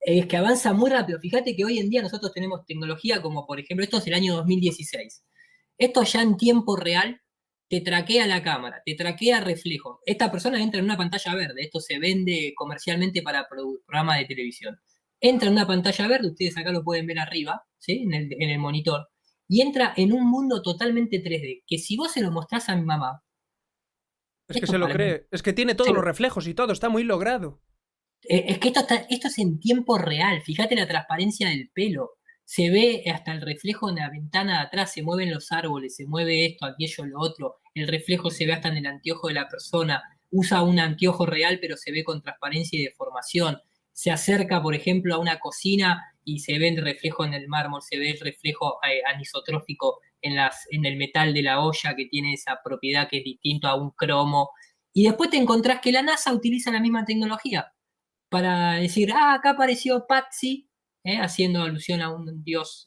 Es que avanza muy rápido. Fíjate que hoy en día nosotros tenemos tecnología como, por ejemplo, esto es el año 2016. Esto ya en tiempo real te traquea la cámara, te traquea reflejos. Esta persona entra en una pantalla verde. Esto se vende comercialmente para programas de televisión. Entra en una pantalla verde, ustedes acá lo pueden ver arriba, ¿sí? en el monitor, y entra en un mundo totalmente 3D, que si vos se lo mostrás a mi mamá... Es que se lo cree, es que tiene todos los reflejos y todo, está muy logrado. Es que esto es en tiempo real, fíjate la transparencia del pelo, se ve hasta el reflejo en la ventana de atrás, se mueven los árboles, se mueve esto, aquello, lo otro, el reflejo se ve hasta en el anteojo de la persona, usa un anteojo real pero se ve con transparencia y deformación, se acerca por ejemplo a una cocina y se ve el reflejo en el mármol, se ve el reflejo anisotrófico en el metal de la olla que tiene esa propiedad que es distinto a un cromo, y después te encontrás que la NASA utiliza la misma tecnología para decir, acá apareció Patsy, haciendo alusión a un dios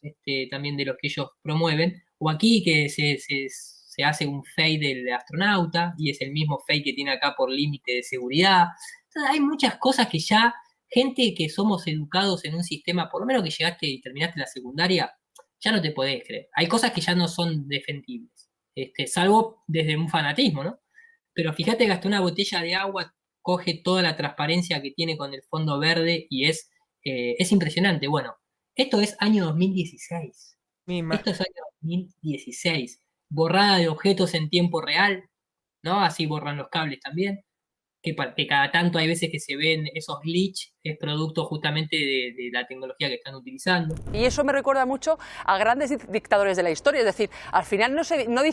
también de los que ellos promueven, o aquí que se hace un fake del astronauta, y es el mismo fake que tiene acá por límite de seguridad. Entonces hay muchas cosas que ya, gente que somos educados en un sistema, por lo menos que llegaste y terminaste la secundaria, ya no te podés creer. Hay cosas que ya no son defendibles, salvo desde un fanatismo, ¿no? Pero fíjate que hasta una botella de agua coge toda la transparencia que tiene con el fondo verde y es impresionante. Bueno, esto es año 2016. Esto es año 2016. Borrada de objetos en tiempo real, ¿no? Así borran los cables también. Que cada tanto hay veces que se ven esos glitch, es producto justamente de la tecnología que están utilizando. Y eso me recuerda mucho a grandes dictadores de la historia, es decir, al final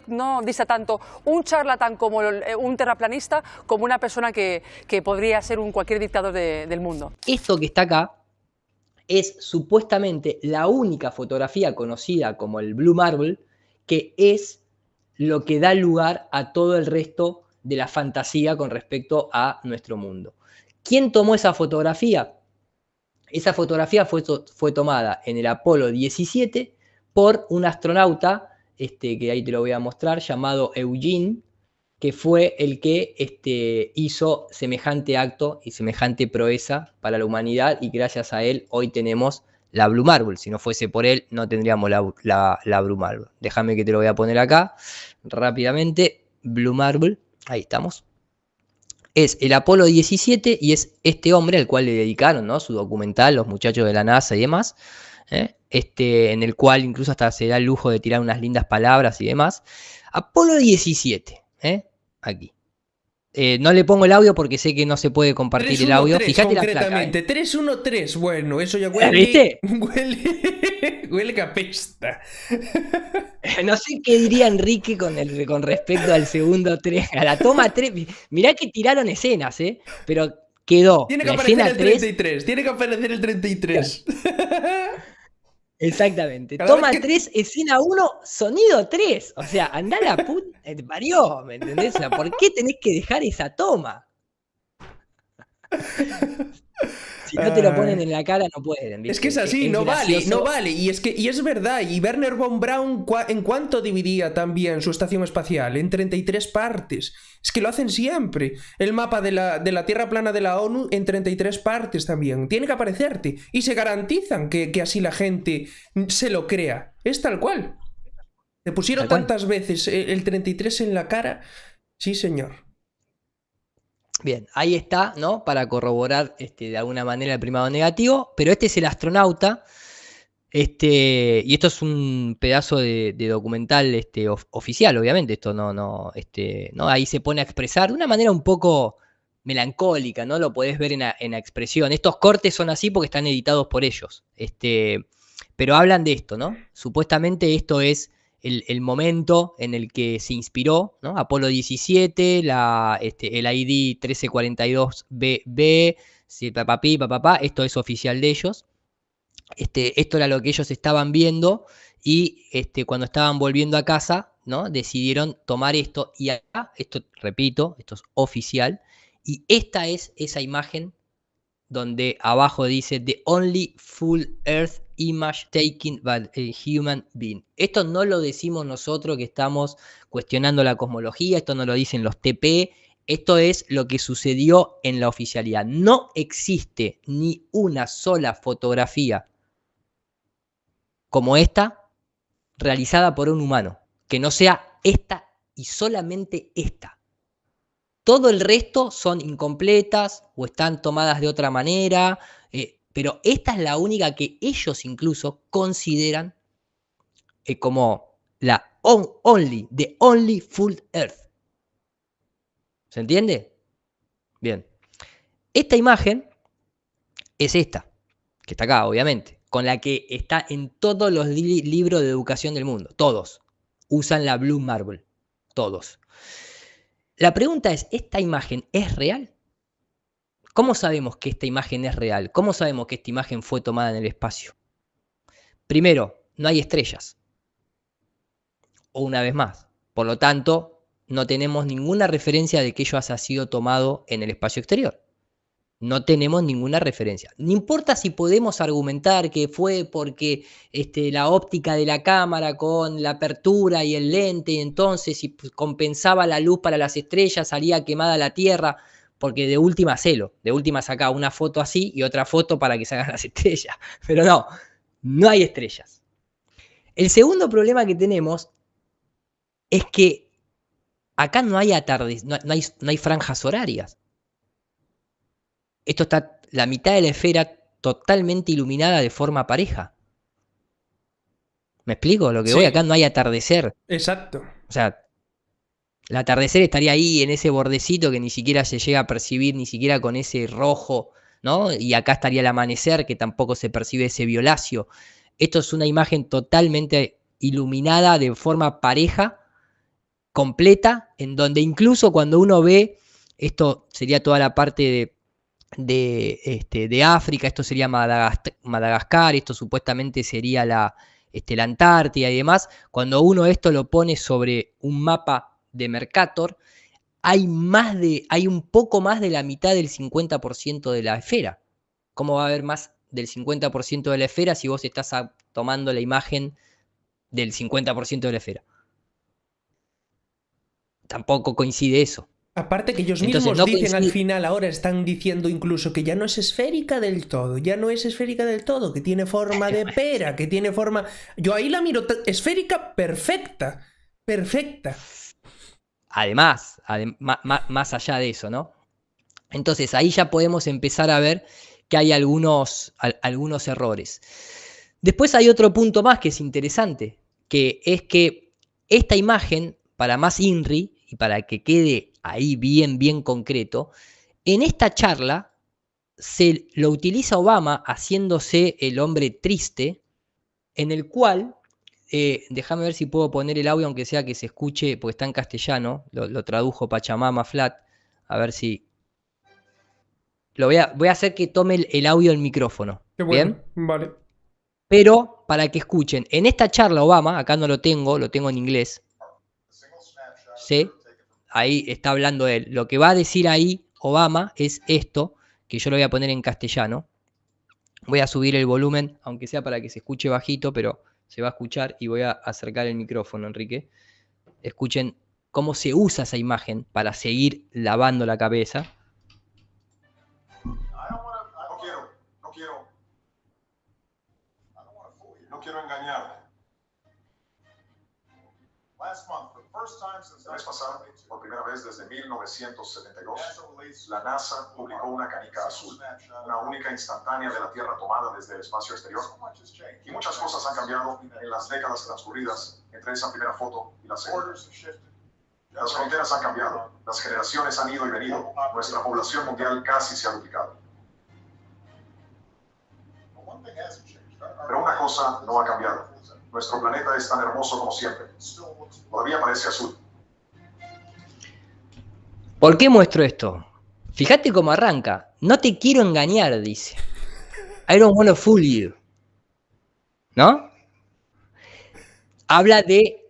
no dista tanto un charlatán como un terraplanista como una persona que podría ser cualquier dictador del mundo. Esto que está acá es supuestamente la única fotografía conocida como el Blue Marble, que es lo que da lugar a todo el resto de la fantasía con respecto a nuestro mundo. ¿Quién tomó esa fotografía? Esa fotografía fue tomada en el Apolo 17 por un astronauta, que ahí te lo voy a mostrar, llamado Eugene, que fue el que hizo semejante acto y semejante proeza para la humanidad, y gracias a él hoy tenemos la Blue Marble. Si no fuese por él, no tendríamos la Blue Marble. Déjame que te lo voy a poner acá rápidamente. Blue Marble. Ahí estamos. Es el Apolo 17 y es este hombre al cual le dedicaron, ¿no?, su documental, los muchachos de la NASA y demás, en el cual incluso hasta se da el lujo de tirar unas lindas palabras y demás. Apolo 17, aquí. No le pongo el audio porque sé que no se puede compartir el audio. Fíjate la placa. 313, bueno, eso ya huele. ¿Viste? Huele que apesta. No sé qué diría Enrique con respecto al segundo 3, a la toma 3. Mirá que tiraron escenas, pero quedó. Tiene que la aparecer escena el 33. Tiene que aparecer el 33. Exactamente. Toma 3, escena 1, sonido 3. O sea, andá la puta. Te parió, ¿me entendés? O sea, ¿por qué tenés que dejar esa toma? Si no te lo ponen en la cara, no pueden. ¿viste? Es que es así, no vale, gracioso. no vale. Y es verdad. Y Wernher von Braun, ¿en cuánto dividía también su estación espacial? En 33 partes. Es que lo hacen siempre. El mapa de la Tierra plana de la ONU en 33 partes también. Tiene que aparecerte. Y se garantizan que así la gente se lo crea. Es tal cual. Te pusieron tantas veces el 33 en la cara. Sí, señor. Bien, ahí está, ¿no? Para corroborar de alguna manera el primado negativo. Pero este es el astronauta. Y esto es un pedazo de documental oficial, obviamente. Esto no, ahí se pone a expresar de una manera un poco melancólica, ¿no? Lo podés ver en la expresión. Estos cortes son así porque están editados por ellos. Pero hablan de esto, ¿no? Supuestamente esto es el momento en el que se inspiró, ¿no? Apolo 17, el ID 1342BB, papá, esto es oficial de ellos. Esto era lo que ellos estaban viendo y cuando estaban volviendo a casa, ¿no? Decidieron tomar esto y acá, esto repito, esto es oficial y esta es esa imagen donde abajo dice The only full Earth image taken by a human being. Esto no lo decimos nosotros que estamos cuestionando la cosmología, esto no lo dicen los TP, esto es lo que sucedió en la oficialidad. No existe ni una sola fotografía como esta realizada por un humano, que no sea esta y solamente esta. Todo el resto son incompletas o están tomadas de otra manera, pero esta es la única que ellos incluso consideran como la the only full Earth. ¿Se entiende? Bien. Esta imagen es esta, que está acá, obviamente, con la que está en todos los libros de educación del mundo. Todos usan la Blue Marble. Todos. La pregunta es, ¿esta imagen es real? ¿Cómo sabemos que esta imagen es real? ¿Cómo sabemos que esta imagen fue tomada en el espacio? Primero, no hay estrellas. O una vez más. Por lo tanto, no tenemos ninguna referencia de que ello haya sido tomado en el espacio exterior. No tenemos ninguna referencia. No importa si podemos argumentar que fue porque la óptica de la cámara con la apertura y el lente, entonces si compensaba la luz para las estrellas, salía quemada la Tierra, porque de última de última saca una foto así y otra foto para que salgan las estrellas. Pero no hay estrellas. El segundo problema que tenemos es que acá no hay no hay franjas horarias. Esto está la mitad de la esfera totalmente iluminada de forma pareja. ¿Me explico? Lo que voy acá no hay atardecer. Exacto. O sea, el atardecer estaría ahí en ese bordecito que ni siquiera se llega a percibir, ni siquiera con ese rojo, ¿no? Y acá estaría el amanecer que tampoco se percibe ese violáceo. Esto es una imagen totalmente iluminada de forma pareja, completa, en donde incluso cuando uno ve, esto sería toda la parte de África, esto sería Madagascar, esto supuestamente sería la Antártida y demás. Cuando uno esto lo pone sobre un mapa de Mercator, hay un poco más de la mitad del 50% de la esfera. ¿Cómo va a haber más del 50% de la esfera si vos estás tomando la imagen del 50% de la esfera? Tampoco coincide eso. Aparte que ellos mismos dicen al final, ahora están diciendo incluso que ya no es esférica del todo, que tiene forma de pera, que tiene forma... Yo ahí la miro esférica perfecta. Además, más allá de eso, ¿no? Entonces ahí ya podemos empezar a ver que hay algunos errores. Después hay otro punto más que es interesante, que es que esta imagen, para más INRI, y para que quede ahí bien concreto, en esta charla se lo utiliza Obama haciéndose el hombre triste, en el cual, déjame ver si puedo poner el audio, aunque sea que se escuche, porque está en castellano, lo tradujo Pachamama Flat, a ver si... voy a hacer que tome el audio del micrófono. Qué bueno. ¿Bien? Vale. Pero, para que escuchen, en esta charla Obama, acá no lo tengo en inglés, ¿sí? Ahí está hablando él. Lo que va a decir ahí Obama es esto, que yo lo voy a poner en castellano. Voy a subir el volumen, aunque sea para que se escuche bajito, pero se va a escuchar y voy a acercar el micrófono, Enrique. Escuchen cómo se usa esa imagen para seguir lavando la cabeza. No quiero engañarte. El mes pasado, por primera vez desde 1972, la NASA publicó una canica azul, una única instantánea de la Tierra tomada desde el espacio exterior. Y muchas cosas han cambiado en las décadas transcurridas entre esa primera foto y la segunda. Las fronteras han cambiado, las generaciones han ido y venido, nuestra población mundial casi se ha duplicado. Pero una cosa no ha cambiado. Nuestro planeta es tan hermoso como siempre. Todavía parece azul. ¿Por qué muestro esto? Fíjate cómo arranca. No te quiero engañar, dice. I don't want to fool you. ¿No? Habla de...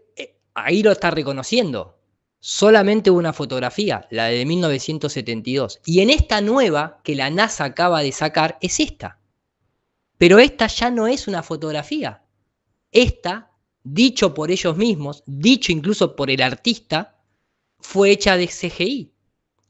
ahí lo está reconociendo. Solamente una fotografía, la de 1972. Y en esta nueva que la NASA acaba de sacar es esta. Pero esta ya no es una fotografía. Esta, dicho por ellos mismos, dicho incluso por el artista, fue hecha de CGI,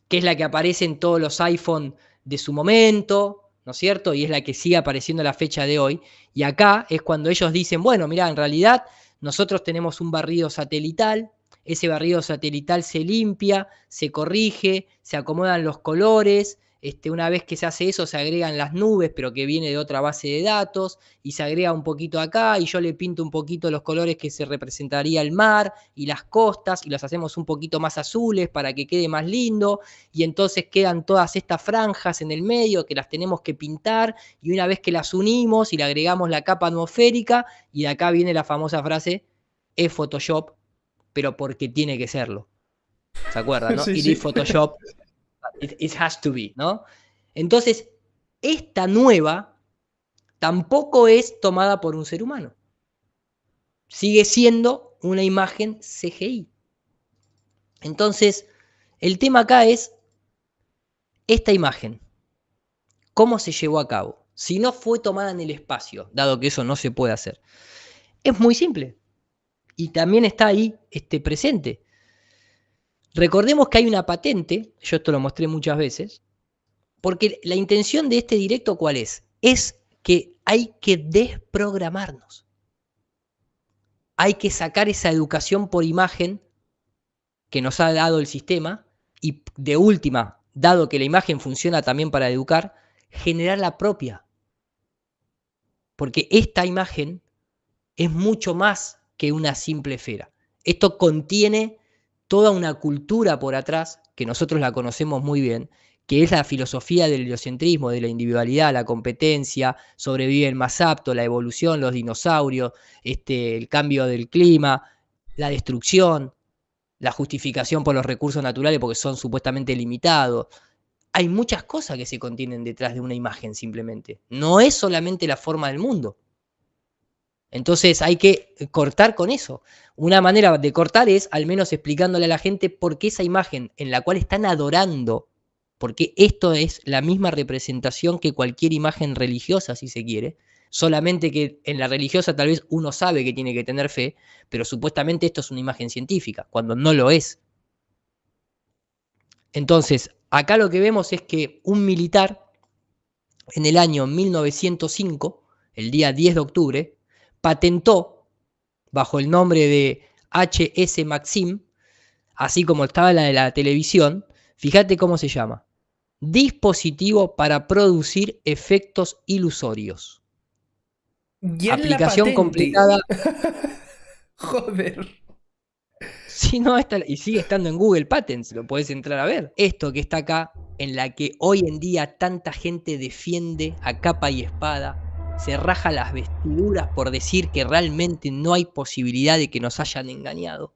que es la que aparece en todos los iPhone de su momento, ¿no es cierto? Y es la que sigue apareciendo a la fecha de hoy. Y acá es cuando ellos dicen, bueno, mirá, en realidad nosotros tenemos un barrido satelital, ese barrido satelital se limpia, se corrige, se acomodan los colores. Una vez que se hace eso se agregan las nubes, pero que viene de otra base de datos, y se agrega un poquito acá, y yo le pinto un poquito los colores que se representaría el mar y las costas, y los hacemos un poquito más azules para que quede más lindo, y entonces quedan todas estas franjas en el medio que las tenemos que pintar, y una vez que las unimos y le agregamos la capa atmosférica, y de acá viene la famosa frase, es Photoshop, pero porque tiene que serlo. ¿Se acuerdan, no? Sí, It sí. is Photoshop. It has to be, ¿no? Entonces, esta nueva tampoco es tomada por un ser humano. Sigue siendo una imagen CGI. Entonces, el tema acá es esta imagen. ¿Cómo se llevó a cabo? Si no fue tomada en el espacio, dado que eso no se puede hacer. Es muy simple. Y también está ahí presente. Recordemos que hay una patente, yo esto lo mostré muchas veces, porque la intención de este directo, ¿cuál es? Es que hay que desprogramarnos. Hay que sacar esa educación por imagen que nos ha dado el sistema y de última, dado que la imagen funciona también para educar, generar la propia. Porque esta imagen es mucho más que una simple esfera. Esto contiene toda una cultura por atrás, que nosotros la conocemos muy bien, que es la filosofía del heliocentrismo, de la individualidad, la competencia, sobrevive el más apto, la evolución, los dinosaurios, el cambio del clima, la destrucción, la justificación por los recursos naturales porque son supuestamente limitados. Hay muchas cosas que se contienen detrás de una imagen simplemente. No es solamente la forma del mundo. Entonces hay que cortar con eso. Una manera de cortar es al menos explicándole a la gente por qué esa imagen en la cual están adorando, porque esto es la misma representación que cualquier imagen religiosa, si se quiere, solamente que en la religiosa tal vez uno sabe que tiene que tener fe, pero supuestamente esto es una imagen científica, cuando no lo es. Entonces, acá lo que vemos es que un militar en el año 1905, el día 10 de octubre, patentó, bajo el nombre de HS Maxim, así como estaba la de la televisión, fíjate cómo se llama, dispositivo para producir efectos ilusorios. Y aplicación complicada. Joder. Sí, no, y sigue estando en Google Patents, lo podés entrar a ver. Esto que está acá, en la que hoy en día tanta gente defiende a capa y espada, se raja las vestiduras por decir que realmente no hay posibilidad de que nos hayan engañado.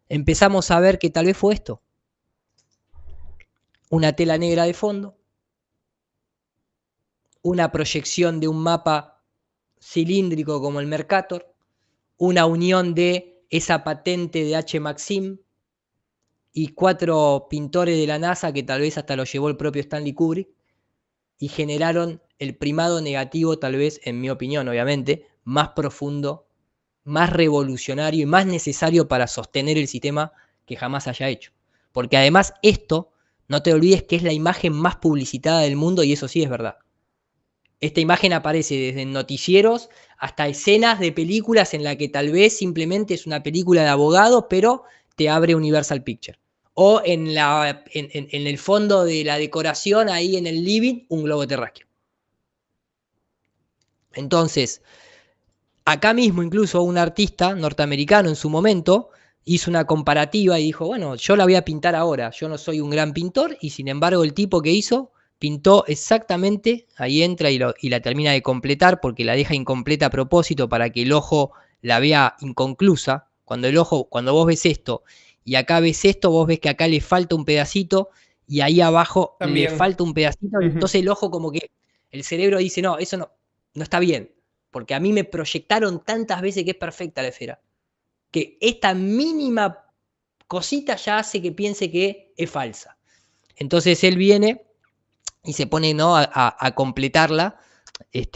Empezamos a ver que tal vez fue esto. Una tela negra de fondo, una proyección de un mapa cilíndrico como el Mercator, una unión de esa patente de H. Maxim y 4 pintores de la NASA que tal vez hasta lo llevó el propio Stanley Kubrick y generaron el primado negativo, tal vez, en mi opinión, obviamente, más profundo, más revolucionario y más necesario para sostener el sistema que jamás haya hecho. Porque además esto, no te olvides que es la imagen más publicitada del mundo y eso sí es verdad. Esta imagen aparece desde noticieros hasta escenas de películas en la que tal vez simplemente es una película de abogados, pero te abre Universal Picture. O en el fondo de la decoración, ahí en el living, un globo terráqueo. Entonces, acá mismo incluso un artista norteamericano en su momento hizo una comparativa y dijo, bueno, yo la voy a pintar ahora, yo no soy un gran pintor, y sin embargo el tipo que hizo pintó exactamente, ahí entra y la termina de completar porque la deja incompleta a propósito para que el ojo la vea inconclusa. Cuando vos ves esto y acá ves esto, vos ves que acá le falta un pedacito y ahí abajo También. le falta un pedacito, entonces el ojo como que el cerebro dice, no, eso no está bien, porque a mí me proyectaron tantas veces que es perfecta la esfera, que esta mínima cosita ya hace que piense que es falsa. Entonces él viene y se pone, ¿no?, a completarla.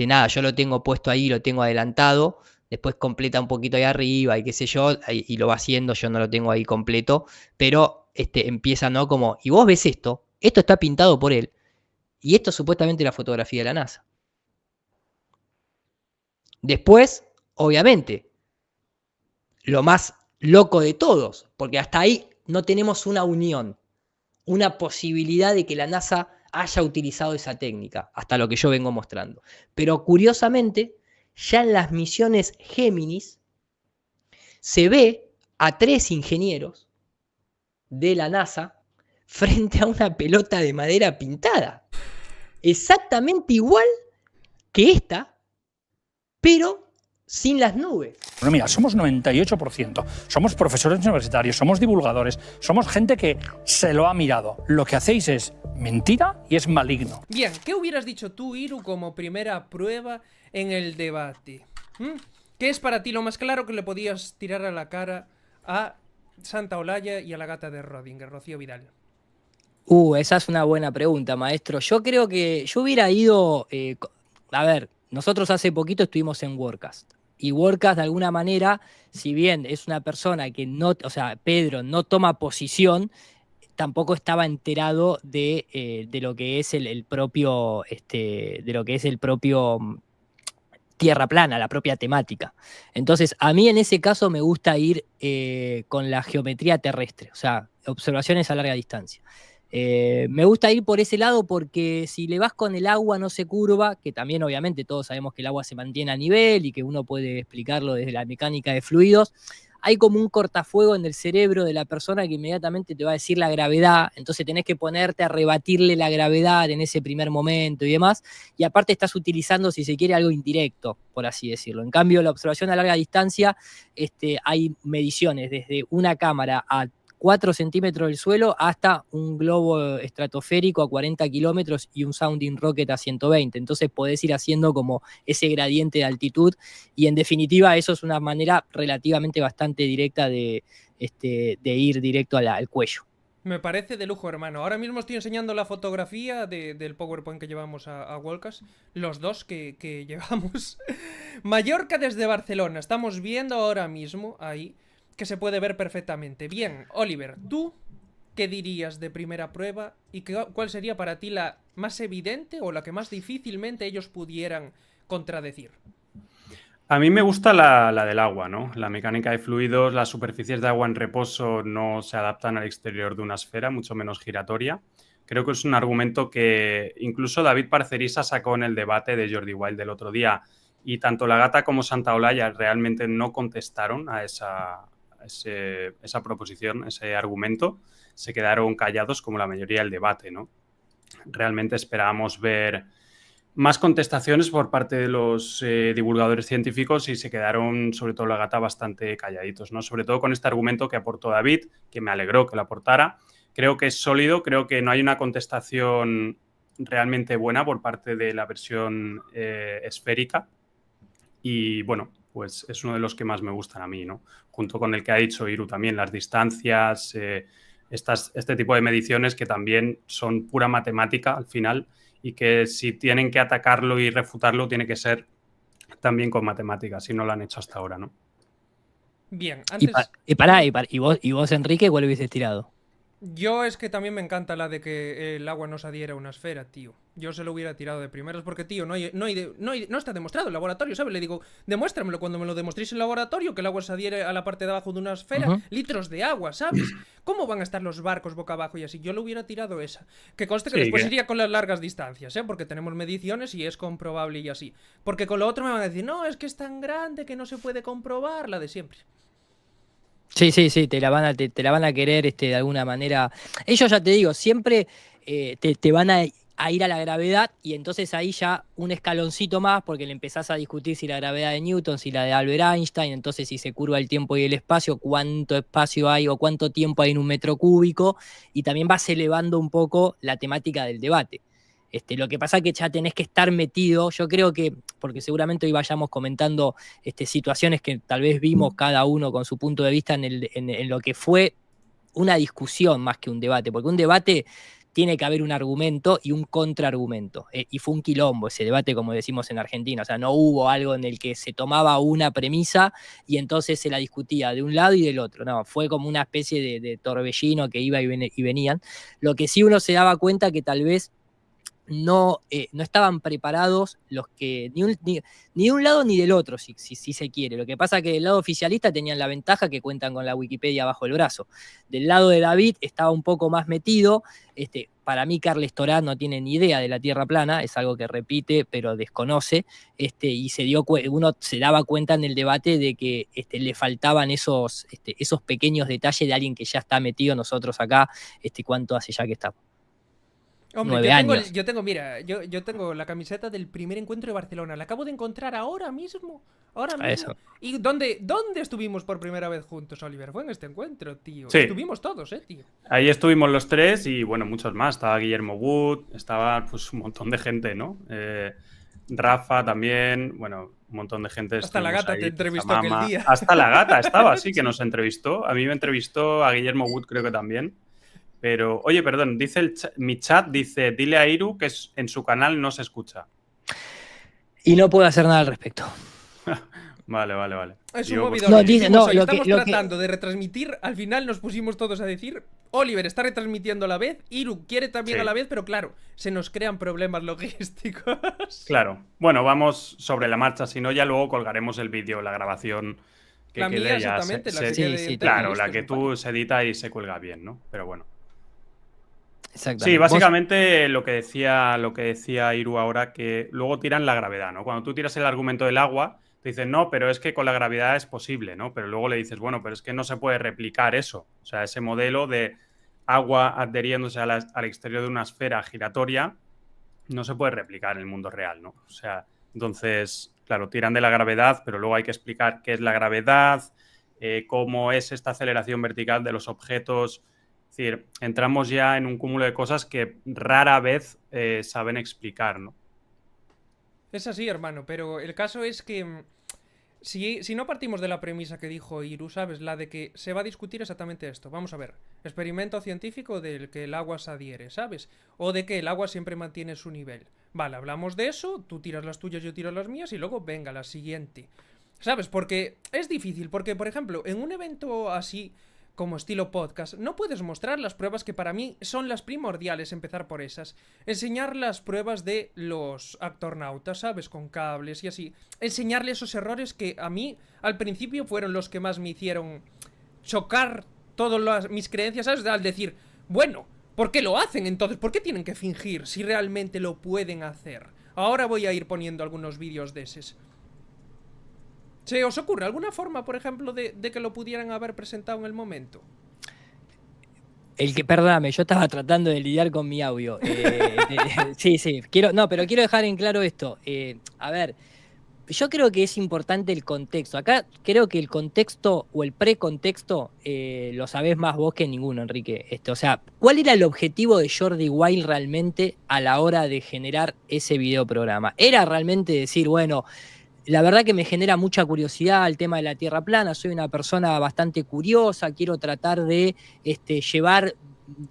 Nada, yo lo tengo puesto ahí, lo tengo adelantado, después completa un poquito ahí arriba y qué sé yo, y lo va haciendo, yo no lo tengo ahí completo, pero empieza, ¿no?, como, y vos ves esto está pintado por él, y esto es supuestamente la fotografía de la NASA. Después, obviamente, lo más loco de todos, porque hasta ahí no tenemos una unión, una posibilidad de que la NASA haya utilizado esa técnica, hasta lo que yo vengo mostrando. Pero curiosamente, ya en las misiones Géminis, se ve a 3 ingenieros de la NASA frente a una pelota de madera pintada. Exactamente igual que esta, pero sin las nubes. Bueno, mira, somos 98%, somos profesores universitarios, somos divulgadores, somos gente que se lo ha mirado. Lo que hacéis es mentira y es maligno. Bien, ¿qué hubieras dicho tú, Iru, como primera prueba en el debate? ¿Qué es para ti lo más claro que le podías tirar a la cara a Santa Olalla y a la gata de Rodinger, Rocío Vidal? Esa es una buena pregunta, maestro. Yo creo que yo hubiera ido... a ver, nosotros hace poquito estuvimos en WordCast. Y WordCast, de alguna manera, si bien es una persona que no... O sea, Pedro no toma posición, tampoco estaba enterado de lo que es el propio... de lo que es el propio... Tierra plana, la propia temática. Entonces, a mí en ese caso me gusta ir con la geometría terrestre, o sea, observaciones a larga distancia. Me gusta ir por ese lado porque si le vas con el agua no se curva, que también obviamente todos sabemos que el agua se mantiene a nivel y que uno puede explicarlo desde la mecánica de fluidos, hay como un cortafuego en el cerebro de la persona que inmediatamente te va a decir la gravedad, entonces tenés que ponerte a rebatirle la gravedad en ese primer momento y demás, y aparte estás utilizando, si se quiere, algo indirecto, por así decirlo. En cambio, la observación a larga distancia, hay mediciones desde una cámara a 4 centímetros del suelo hasta un globo estratosférico a 40 kilómetros y un sounding rocket a 120. Entonces podés ir haciendo como ese gradiente de altitud y en definitiva eso es una manera relativamente bastante directa de ir directo al cuello. Me parece de lujo, hermano. Ahora mismo estoy enseñando la fotografía del PowerPoint que llevamos a Worldcast. Los dos que llevamos. Mallorca desde Barcelona. Estamos viendo ahora mismo ahí que se puede ver perfectamente. Bien, Oliver, ¿tú qué dirías de primera prueba? ¿Y cuál sería para ti la más evidente o la que más difícilmente ellos pudieran contradecir? A mí me gusta la del agua, ¿no? La mecánica de fluidos, las superficies de agua en reposo no se adaptan al exterior de una esfera, mucho menos giratoria. Creo que es un argumento que incluso David Parcerisa sacó en el debate de Jordi Wild del otro día. Y tanto la gata como Santa Olalla realmente no contestaron a esa proposición, ese argumento. Se quedaron callados como la mayoría del debate, ¿no? Realmente esperábamos ver más contestaciones por parte de los divulgadores científicos y se quedaron, sobre todo la gata, bastante calladitos, ¿no? Sobre todo con este argumento que aportó David, que me alegró que lo aportara. Creo que es sólido, creo que no hay una contestación realmente buena por parte de la versión esférica y, bueno, pues es uno de los que más me gustan a mí, ¿no? Junto con el que ha dicho Iru también, las distancias, este tipo de mediciones que también son pura matemática al final y que si tienen que atacarlo y refutarlo tiene que ser también con matemáticas, si no lo han hecho hasta ahora, ¿no? Bien, antes... ¿Y vos, Enrique, cuál hubieses tirado? Yo es que también me encanta la de que el agua no se adhiera a una esfera, tío. Yo se lo hubiera tirado de primeras porque, tío, no está demostrado en el laboratorio, ¿sabes? Le digo, demuéstramelo cuando me lo demostréis en el laboratorio, que el agua se adhiere a la parte de abajo de una esfera. Litros de agua, ¿sabes? ¿Cómo van a estar los barcos boca abajo y así? Yo lo hubiera tirado esa. Que conste que después iría con las largas distancias, ¿eh? Porque tenemos mediciones y es comprobable y así. Porque con lo otro me van a decir, no, es que es tan grande que no se puede comprobar, la de siempre. Sí, te la van a querer de alguna manera. Ellos, ya te digo, siempre te van a ir a la gravedad, y entonces ahí ya un escaloncito más, porque le empezás a discutir si la gravedad de Newton, si la de Albert Einstein, entonces si se curva el tiempo y el espacio, cuánto espacio hay o cuánto tiempo hay en un metro cúbico, y también vas elevando un poco la temática del debate. Lo que pasa es que ya tenés que estar metido, yo creo que, porque seguramente hoy vayamos comentando situaciones que tal vez vimos cada uno con su punto de vista en lo que fue una discusión más que un debate, porque un debate tiene que haber un argumento y un contraargumento, y fue un quilombo ese debate, como decimos en Argentina, o sea, no hubo algo en el que se tomaba una premisa y entonces se la discutía de un lado y del otro, no, fue como una especie de torbellino que iba y venían. Lo que sí uno se daba cuenta que tal vez no estaban preparados los que ni de un lado ni del otro, si se quiere. Lo que pasa es que del lado oficialista tenían la ventaja que cuentan con la Wikipedia bajo el brazo. Del lado de David estaba un poco más metido. Para mí Carles Torán no tiene ni idea de la Tierra plana, es algo que repite pero desconoce, y uno se daba cuenta en el debate de que le faltaban esos pequeños detalles de alguien que ya está metido. Nosotros acá, ¿cuánto hace ya que estamos? Hombre, yo tengo la camiseta del primer encuentro de Barcelona. La acabo de encontrar ahora mismo. Eso. ¿Y dónde estuvimos por primera vez juntos, Oliver? Fue en este encuentro, tío. Sí. Estuvimos todos, tío. Ahí estuvimos los tres y, bueno, muchos más. Estaba Guillermo Wood, estaba pues un montón de gente, ¿no? Rafa también, bueno, un montón de gente. Hasta la gata ahí, te entrevistó aquel día. Hasta la gata estaba, sí, que nos entrevistó. A mí me entrevistó, a Guillermo Wood creo que también. Pero, oye, perdón, dice mi chat, dice, dile a Iru que en su canal no se escucha. Y no puedo hacer nada al respecto. Vale. Es un movido. Estamos tratando de retransmitir, al final nos pusimos todos a decir, Oliver está retransmitiendo a la vez, Iru quiere también a la vez, pero claro, se nos crean problemas logísticos. Claro. Bueno, vamos sobre la marcha, si no ya luego colgaremos el vídeo, la grabación que la quede mía, ya. Exactamente, la que quede claro, la que tú se edita y se cuelga bien, ¿no? Pero bueno. Sí, básicamente lo que decía Iru ahora, que luego tiran la gravedad, ¿no? Cuando tú tiras el argumento del agua, te dicen, no, pero es que con la gravedad es posible, ¿no? Pero luego le dices, bueno, pero es que no se puede replicar eso. O sea, ese modelo de agua adheriéndose al exterior de una esfera giratoria no se puede replicar en el mundo real, ¿no? O sea, entonces, claro, tiran de la gravedad, pero luego hay que explicar qué es la gravedad, cómo es esta aceleración vertical de los objetos. Es decir, entramos ya en un cúmulo de cosas que rara vez saben explicar, ¿no? Es así, hermano, pero el caso es que si no partimos de la premisa que dijo Iru, ¿sabes? La de que se va a discutir exactamente esto. Vamos a ver, experimento científico del que el agua se adhiere, ¿sabes? O de que el agua siempre mantiene su nivel. Vale, hablamos de eso, tú tiras las tuyas, yo tiro las mías y luego venga la siguiente. ¿Sabes? Porque es difícil, porque por ejemplo, en un evento así como estilo podcast, no puedes mostrar las pruebas que para mí son las primordiales, empezar por esas. Enseñar las pruebas de los actornautas, ¿sabes? Con cables y así. Enseñarle esos errores que a mí, al principio, fueron los que más me hicieron chocar todas mis creencias, ¿sabes? Al decir, bueno, ¿por qué lo hacen entonces? ¿Por qué tienen que fingir si realmente lo pueden hacer? Ahora voy a ir poniendo algunos vídeos de esos. ¿Se os ocurre alguna forma, por ejemplo, de que lo pudieran haber presentado en el momento? Perdóname, yo estaba tratando de lidiar con mi audio. Sí, quiero dejar en claro esto. A ver, yo creo que es importante el contexto. Acá creo que el contexto o el precontexto lo sabés más vos que ninguno, Enrique. O sea, ¿cuál era el objetivo de Jordi Wild realmente a la hora de generar ese videoprograma? ¿Era realmente decir, bueno, la verdad que me genera mucha curiosidad el tema de la Tierra plana, soy una persona bastante curiosa, quiero tratar de llevar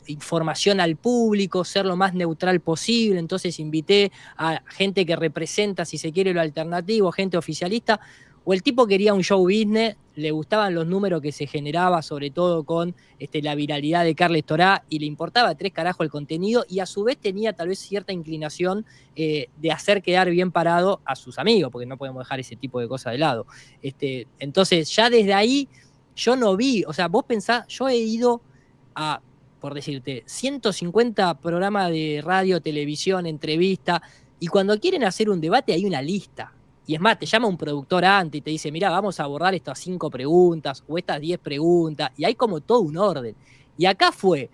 información al público, ser lo más neutral posible. Entonces invité a gente que representa, si se quiere, lo alternativo, gente oficialista. O el tipo quería un show business, le gustaban los números que se generaba, sobre todo con la viralidad de Carles Torá, y le importaba 3 carajos el contenido, y a su vez tenía tal vez cierta inclinación de hacer quedar bien parado a sus amigos, porque no podemos dejar ese tipo de cosas de lado. Entonces, ya desde ahí, yo no vi, o sea, vos pensás, yo he ido a, por decirte, 150 programas de radio, televisión, entrevista, y cuando quieren hacer un debate hay una lista. Y es más, te llama un productor antes y te dice, mira, vamos a abordar estas 5 preguntas o estas 10 preguntas, y hay como todo un orden. Y acá fue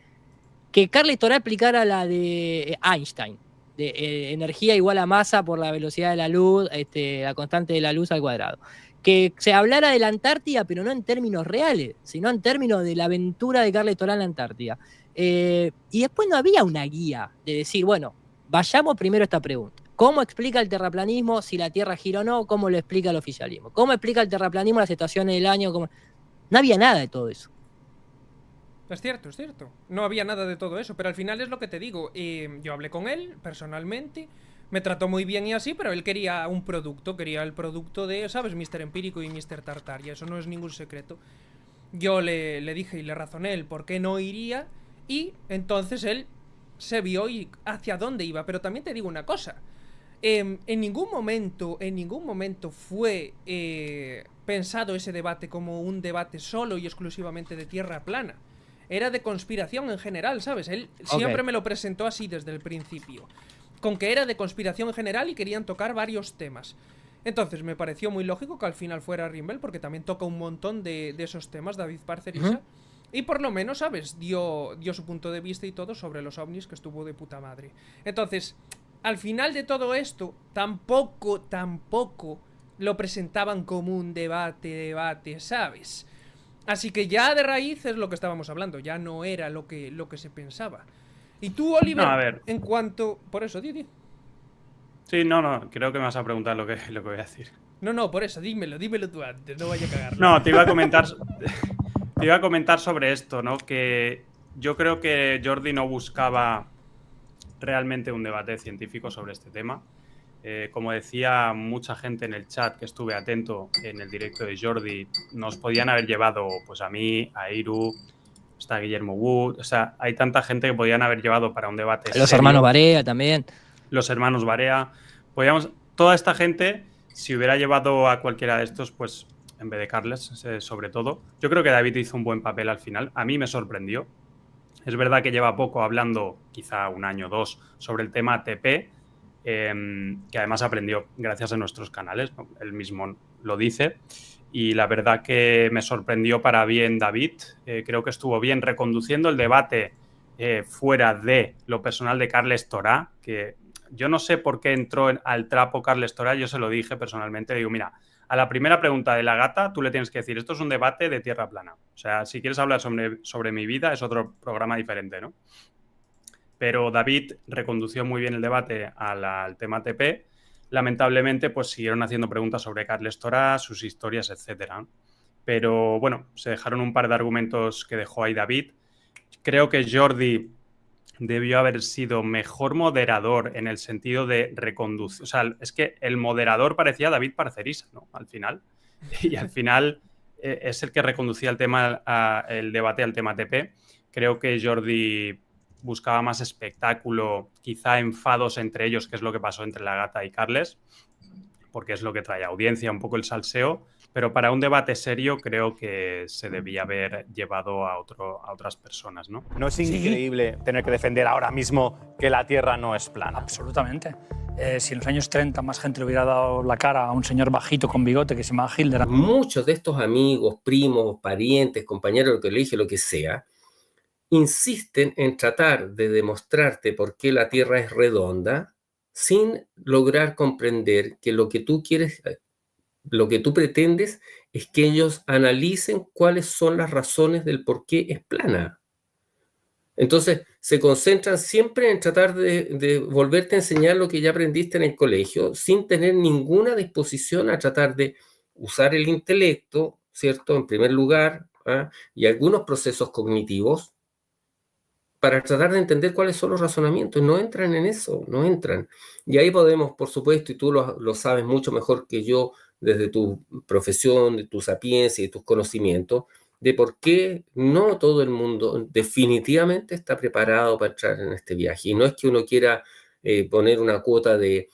que Carles Torá explicara la de Einstein, de energía igual a masa por la velocidad de la luz, la constante de la luz al cuadrado. Que se hablara de la Antártida, pero no en términos reales, sino en términos de la aventura de Carles Torá en la Antártida. Y después no había una guía de decir, bueno, vayamos primero a esta pregunta. ¿Cómo explica el terraplanismo si la Tierra gira o no? ¿Cómo lo explica el oficialismo? ¿Cómo explica el terraplanismo las estaciones del año? No había nada de todo eso. Es cierto, es cierto. No había nada de todo eso, pero al final es lo que te digo. Yo hablé con él personalmente, me trató muy bien y así, pero él quería un producto, quería el producto de, ¿sabes? Mr. Empírico y Mr. Tartaria, eso no es ningún secreto. Yo le dije y le razoné el por qué no iría, y entonces él se vio y hacia dónde iba. Pero también te digo una cosa. En ningún momento fue pensado ese debate como un debate solo y exclusivamente de tierra plana. Era de conspiración en general, ¿sabes? Él siempre me lo presentó así desde el principio, con que era de conspiración en general y querían tocar varios temas. Entonces me pareció muy lógico que al final fuera Rimbel, porque también toca un montón de esos temas, David Parcerisa. Y por lo menos, ¿sabes? Dio su punto de vista y todo sobre los ovnis, que estuvo de puta madre. Entonces, al final de todo esto, tampoco lo presentaban como un debate, ¿sabes? Así que ya de raíz es lo que estábamos hablando, ya no era lo que se pensaba. Y tú, Oliver, No, a ver. en cuanto... Por eso, di. Sí, no, creo que me vas a preguntar lo que voy a decir. No, por eso, dímelo tú antes, no vaya a cagarlo. No, te iba a comentar sobre esto, ¿no? Que yo creo que Jordi no buscaba realmente un debate científico sobre este tema. Como decía mucha gente en el chat que estuve atento en el directo de Jordi, nos podían haber llevado pues a mí, a Iru, está Guillermo Wood, o sea, hay tanta gente que podían haber llevado para un debate Los serio. hermanos Barea también. Los hermanos Barea. Toda esta gente, si hubiera llevado a cualquiera de estos, pues en vez de Carles, sobre todo, yo creo que David hizo un buen papel al final. A mí me sorprendió. Es verdad que lleva poco hablando, quizá 1 año o 2, sobre el tema ATP, que además aprendió gracias a nuestros canales, ¿no? Él mismo lo dice. Y la verdad que me sorprendió para bien David. Creo que estuvo bien reconduciendo el debate fuera de lo personal de Carles Torá, que yo no sé por qué entró al trapo Carles Torá. Yo se lo dije personalmente. Digo, mira, a la primera pregunta de la gata tú le tienes que decir, esto es un debate de tierra plana. O sea, si quieres hablar sobre mi vida es otro programa diferente, ¿no? Pero David recondució muy bien el debate al tema ATP. Lamentablemente, pues siguieron haciendo preguntas sobre Carles Torá, sus historias, etcétera. Pero bueno, se dejaron un par de argumentos que dejó ahí David. Creo que Jordi debió haber sido mejor moderador en el sentido de reconducir. O sea, es que el moderador parecía David Parcerisa, ¿no? Al final. Y al final es el que reconducía el debate al tema ATP. Creo que Jordi buscaba más espectáculo, quizá enfados entre ellos, que es lo que pasó entre la gata y Carles, porque es lo que trae audiencia, un poco el salseo, pero para un debate serio creo que se debía haber llevado a otras personas, ¿no? ¿No es increíble tener que defender ahora mismo que la Tierra no es plana? Absolutamente. Si en los años 30 más gente le hubiera dado la cara a un señor bajito con bigote que se llama Hilder. Muchos de estos amigos, primos, parientes, compañeros del colegio, lo que sea, insisten en tratar de demostrarte por qué la Tierra es redonda sin lograr comprender que lo que tú quieres, lo que tú pretendes es que ellos analicen cuáles son las razones del por qué es plana. Entonces, se concentran siempre en tratar de volverte a enseñar lo que ya aprendiste en el colegio sin tener ninguna disposición a tratar de usar el intelecto, ¿cierto? En primer lugar, y algunos procesos cognitivos para tratar de entender cuáles son los razonamientos. No entran en eso, no entran. Y ahí podemos, por supuesto, y tú lo sabes mucho mejor que yo, desde tu profesión, de tu sapiencia y tus conocimientos, de por qué no todo el mundo definitivamente está preparado para entrar en este viaje. Y no es que uno quiera poner una cuota de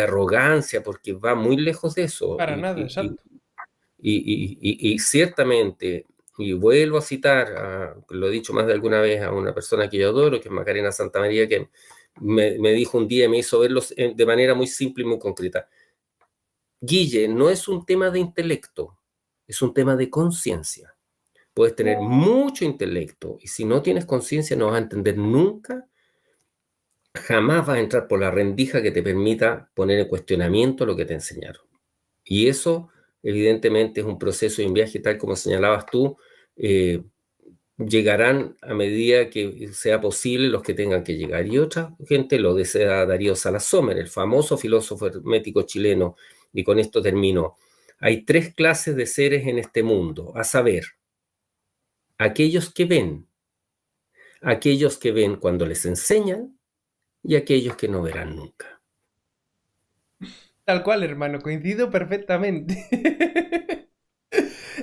arrogancia, porque va muy lejos de eso. Para nada, exacto. Y ciertamente, y vuelvo a citar, lo he dicho más de alguna vez, a una persona que yo adoro, que es Macarena Santamaría, que me dijo un día y me hizo verlo de manera muy simple y muy concreta. Guille, no es un tema de intelecto, es un tema de conciencia. Puedes tener mucho intelecto y si no tienes conciencia no vas a entender nunca, jamás vas a entrar por la rendija que te permita poner en cuestionamiento lo que te enseñaron. Y eso, evidentemente, es un proceso y un viaje, tal como señalabas tú, llegarán a medida que sea posible los que tengan que llegar. Y otra gente lo desea Darío Salas Sommer, el famoso filósofo hermético chileno, y con esto termino. Hay 3 clases de seres en este mundo, a saber, aquellos que ven cuando les enseñan y aquellos que no verán nunca. Tal cual, hermano, coincido perfectamente.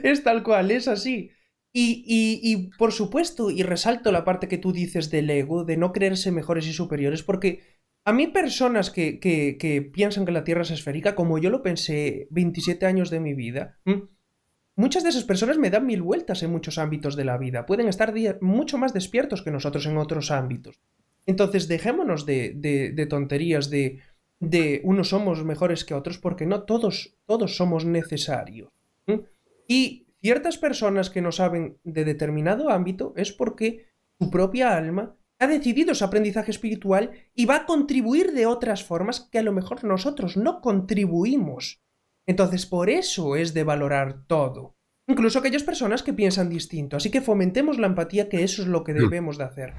Es tal cual, es así. Y por supuesto, y resalto la parte que tú dices del ego, de no creerse mejores y superiores, porque a mí personas que piensan que la Tierra es esférica, como yo lo pensé 27 años de mi vida, muchas de esas personas me dan 1000 vueltas en muchos ámbitos de la vida. Pueden estar mucho más despiertos que nosotros en otros ámbitos. Entonces, dejémonos de tonterías de unos somos mejores que otros, porque no todos somos necesarios. Y ciertas personas que no saben de determinado ámbito es porque su propia alma ha decidido ese aprendizaje espiritual y va a contribuir de otras formas que a lo mejor nosotros no contribuimos. Entonces, por eso es de valorar todo. Incluso aquellas personas que piensan distinto. Así que fomentemos la empatía, que eso es lo que debemos de hacer.